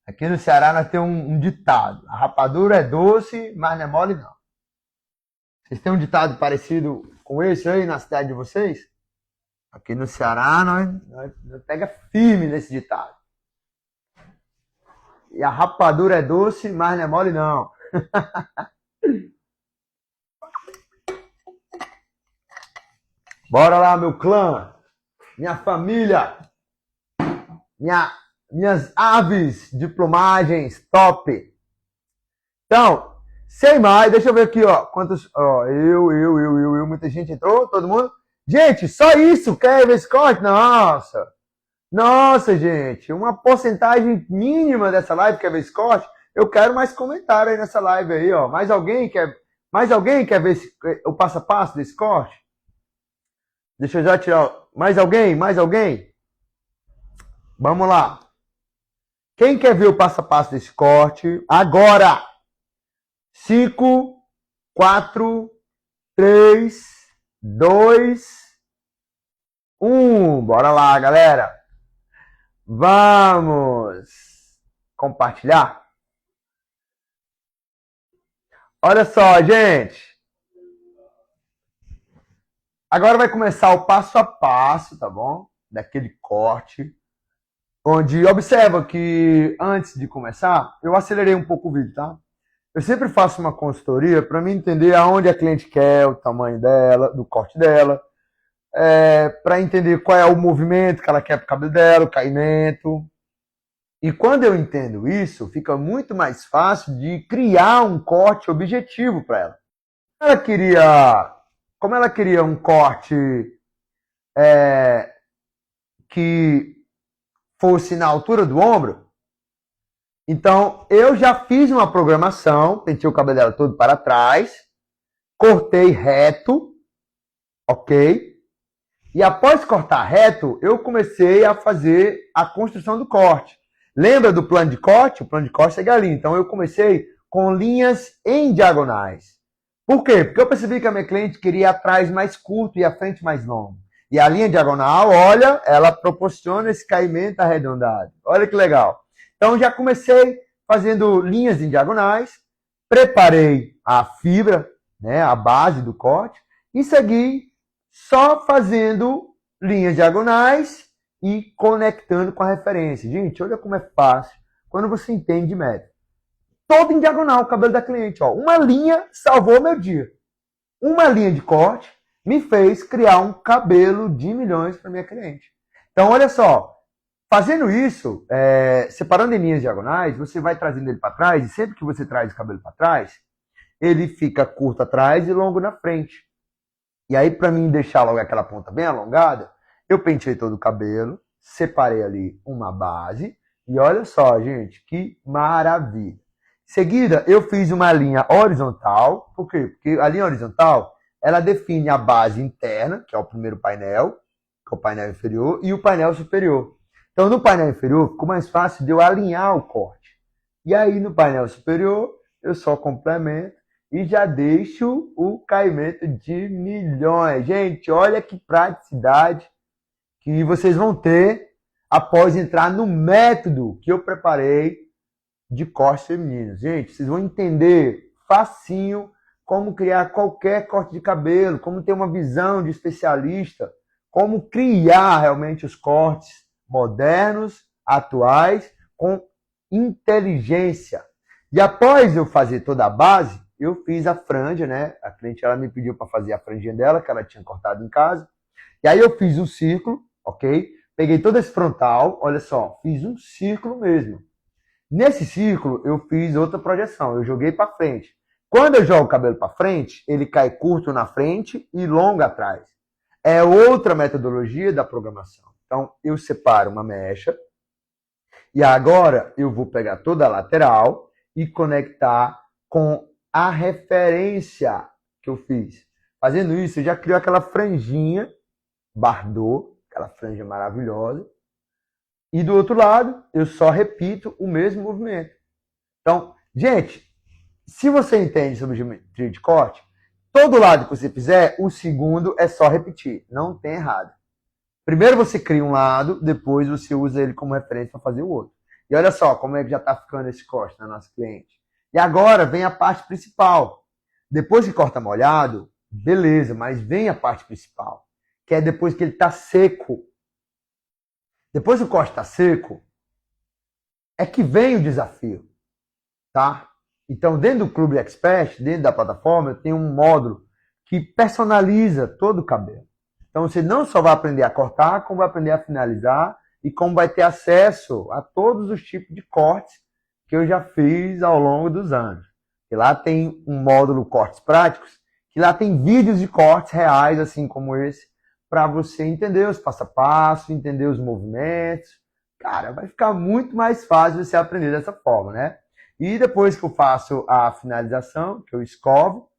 Speaker 1: Aqui no Ceará nós temos um ditado. A rapadura é doce, mas não é mole não. Vocês têm um ditado parecido com esse aí na cidade de vocês? Aqui no Ceará nós pega firme nesse ditado. E a rapadura é doce, mas não é mole não. Bora lá, meu clã, minha família, minhas aves de plumagens top. Então, sem mais, deixa eu ver aqui, ó, quantos, ó, muita gente entrou, todo mundo. Gente, só isso, quer ver esse corte? Nossa, gente, uma porcentagem mínima dessa live quer ver esse corte? Eu quero mais comentário aí nessa live aí, ó. Mais alguém quer ver o passo a passo desse corte? Deixa eu já tirar. Mais alguém? Vamos lá. Quem quer ver o passo a passo desse corte? Agora! 5, 4, 3, 2, 1. Bora lá, galera. Vamos compartilhar? Olha só, gente. Agora vai começar o passo a passo, tá bom? Daquele corte. Onde observa que antes de começar, eu acelerei um pouco o vídeo, tá? Eu sempre faço uma consultoria para mim entender aonde a cliente quer, o tamanho dela, do corte dela, para entender qual é o movimento que ela quer para o cabelo dela, o caimento. E quando eu entendo isso, fica muito mais fácil de criar um corte objetivo para ela. Como ela queria um corte que fosse na altura do ombro, então eu já fiz uma programação, pentei o cabelo dela todo para trás, cortei reto, ok? E após cortar reto, eu comecei a fazer a construção do corte. Lembra do plano de corte? O plano de corte segue ali. Então eu comecei com linhas em diagonais. Por quê? Porque eu percebi que a minha cliente queria atrás mais curto e a frente mais longo. E a linha diagonal, olha, ela proporciona esse caimento arredondado. Olha que legal. Então já comecei fazendo linhas em diagonais, preparei a fibra, né, a base do corte, e segui só fazendo linhas diagonais e conectando com a referência. Gente, olha como é fácil quando você entende de método. Todo em diagonal o cabelo da cliente. Ó. Uma linha salvou meu dia. Uma linha de corte me fez criar um cabelo de milhões para minha cliente. Então, olha só. Fazendo isso, separando em linhas diagonais, você vai trazendo ele para trás, e sempre que você traz o cabelo para trás, ele fica curto atrás e longo na frente. E aí, para mim deixar logo aquela ponta bem alongada, eu penteei todo o cabelo, separei ali uma base, e olha só, gente, que maravilha. Em seguida, eu fiz uma linha horizontal. Por quê? Porque a linha horizontal, ela define a base interna, que é o primeiro painel, que é o painel inferior, e o painel superior. Então, no painel inferior, ficou mais fácil de eu alinhar o corte. E aí, no painel superior, eu só complemento e já deixo o caimento de milhões. Gente, olha que praticidade que vocês vão ter após entrar no método que eu preparei de cortes femininos. Gente, vocês vão entender facinho como criar qualquer corte de cabelo, como ter uma visão de especialista, como criar realmente os cortes modernos, atuais, com inteligência. E após eu fazer toda a base, eu fiz a franja, né? A cliente ela me pediu para fazer a franjinha dela, que ela tinha cortado em casa. E aí eu fiz um círculo, ok? Peguei todo esse frontal, olha só, fiz um círculo mesmo. Nesse círculo, eu fiz outra projeção, eu joguei para frente. Quando eu jogo o cabelo para frente, ele cai curto na frente e longo atrás. É outra metodologia da programação. Então, eu separo uma mecha e agora eu vou pegar toda a lateral e conectar com a referência que eu fiz. Fazendo isso, eu já crio aquela franjinha Bardot, aquela franja maravilhosa. E do outro lado, eu só repito o mesmo movimento. Então, gente, se você entende sobre geometria de corte, todo lado que você fizer, o segundo é só repetir. Não tem errado. Primeiro você cria um lado, depois você usa ele como referência para fazer o outro. E olha só como é que já está ficando esse corte na nossa cliente. E agora vem a parte principal. Depois que corta molhado, beleza, mas vem a parte principal, que é depois que ele está seco. Depois que o corte está seco, é que vem o desafio, tá? Então, dentro do Clube Expert, dentro da plataforma, eu tenho um módulo que personaliza todo o cabelo. Então, você não só vai aprender a cortar, como vai aprender a finalizar e como vai ter acesso a todos os tipos de cortes que eu já fiz ao longo dos anos. E lá tem um módulo Cortes Práticos, que lá tem vídeos de cortes reais, assim como esse, para você entender os passo a passo, entender os movimentos. Cara, vai ficar muito mais fácil você aprender dessa forma, né? E depois que eu faço a finalização, que eu escovo,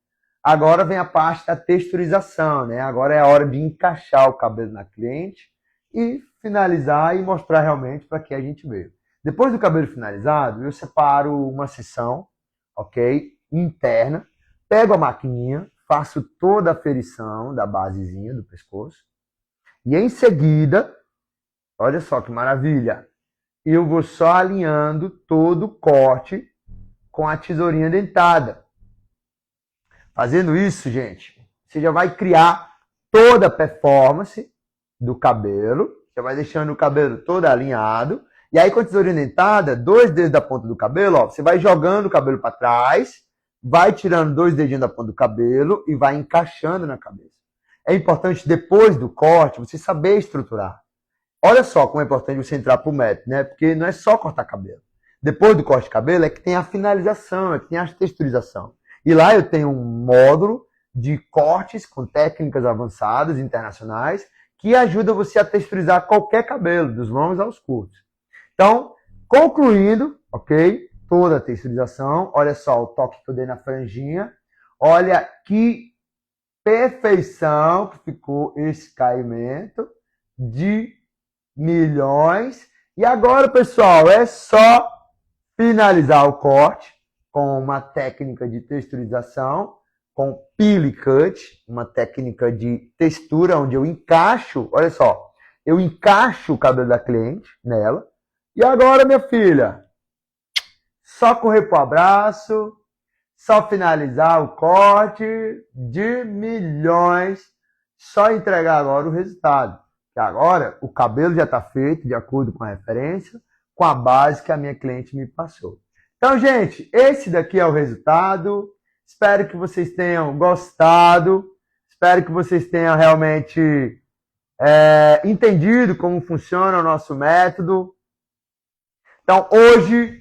Speaker 1: agora vem a parte da texturização, né? Agora é a hora de encaixar o cabelo na cliente e finalizar e mostrar realmente para que a gente veio. Depois do cabelo finalizado, eu separo uma seção, ok? Interna, pego a maquininha, faço toda a ferição da basezinha do pescoço e em seguida, olha só que maravilha, eu vou só alinhando todo o corte com a tesourinha dentada. Fazendo isso, gente, você já vai criar toda a performance do cabelo. Você vai deixando o cabelo todo alinhado. E aí, com a tesoura dentada, 2 dedos da ponta do cabelo, ó, você vai jogando o cabelo para trás, vai tirando 2 dedinhos da ponta do cabelo e vai encaixando na cabeça. É importante, depois do corte, você saber estruturar. Olha só como é importante você entrar para o método, né? Porque não é só cortar cabelo. Depois do corte de cabelo é que tem a finalização, é que tem a texturização. E lá eu tenho um módulo de cortes com técnicas avançadas internacionais que ajuda você a texturizar qualquer cabelo, dos longos aos curtos. Então, concluindo, ok? Toda a texturização. Olha só o toque que eu dei na franjinha. Olha que perfeição que ficou esse caimento de milhões. E agora, pessoal, é só finalizar o corte com uma técnica de texturização, com peel cut, uma técnica de textura onde eu encaixo, olha só, eu encaixo o cabelo da cliente nela. E agora, minha filha, só correr pro abraço, só finalizar o corte de milhões, só entregar agora o resultado. Que agora o cabelo já está feito de acordo com a referência, com a base que a minha cliente me passou. Então, gente, esse daqui é o resultado. Espero que vocês tenham gostado. Espero que vocês tenham realmente entendido como funciona o nosso método. Então, hoje,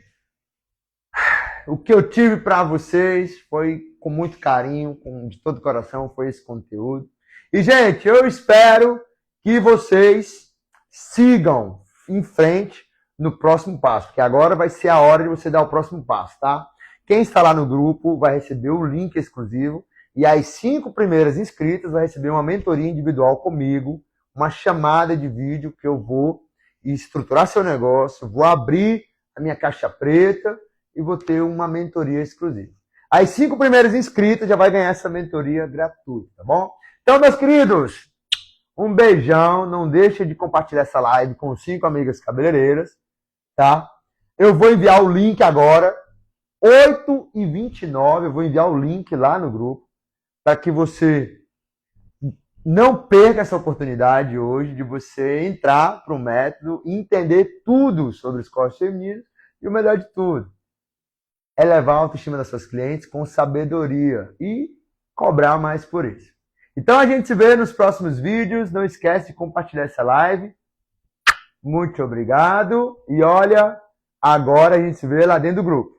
Speaker 1: o que eu tive para vocês foi com muito carinho, de todo o coração, foi esse conteúdo. E, gente, eu espero que vocês sigam em frente no próximo passo, porque agora vai ser a hora de você dar o próximo passo, tá? Quem está lá no grupo vai receber o link exclusivo e as 5 primeiras inscritas vai receber uma mentoria individual comigo, uma chamada de vídeo que eu vou estruturar seu negócio, vou abrir a minha caixa preta e vou ter uma mentoria exclusiva. As 5 primeiras inscritas já vai ganhar essa mentoria gratuita, tá bom? Então, meus queridos, um beijão, não deixa de compartilhar essa live com 5 amigas cabeleireiras, tá? Eu vou enviar o link agora, 8h29, eu vou enviar o link lá no grupo, para que você não perca essa oportunidade hoje de você entrar para o método e entender tudo sobre os cortes femininos e o melhor de tudo, elevar a autoestima das suas clientes com sabedoria e cobrar mais por isso. Então a gente se vê nos próximos vídeos. Não esquece de compartilhar essa live. Muito obrigado. E olha, agora a gente se vê lá dentro do grupo.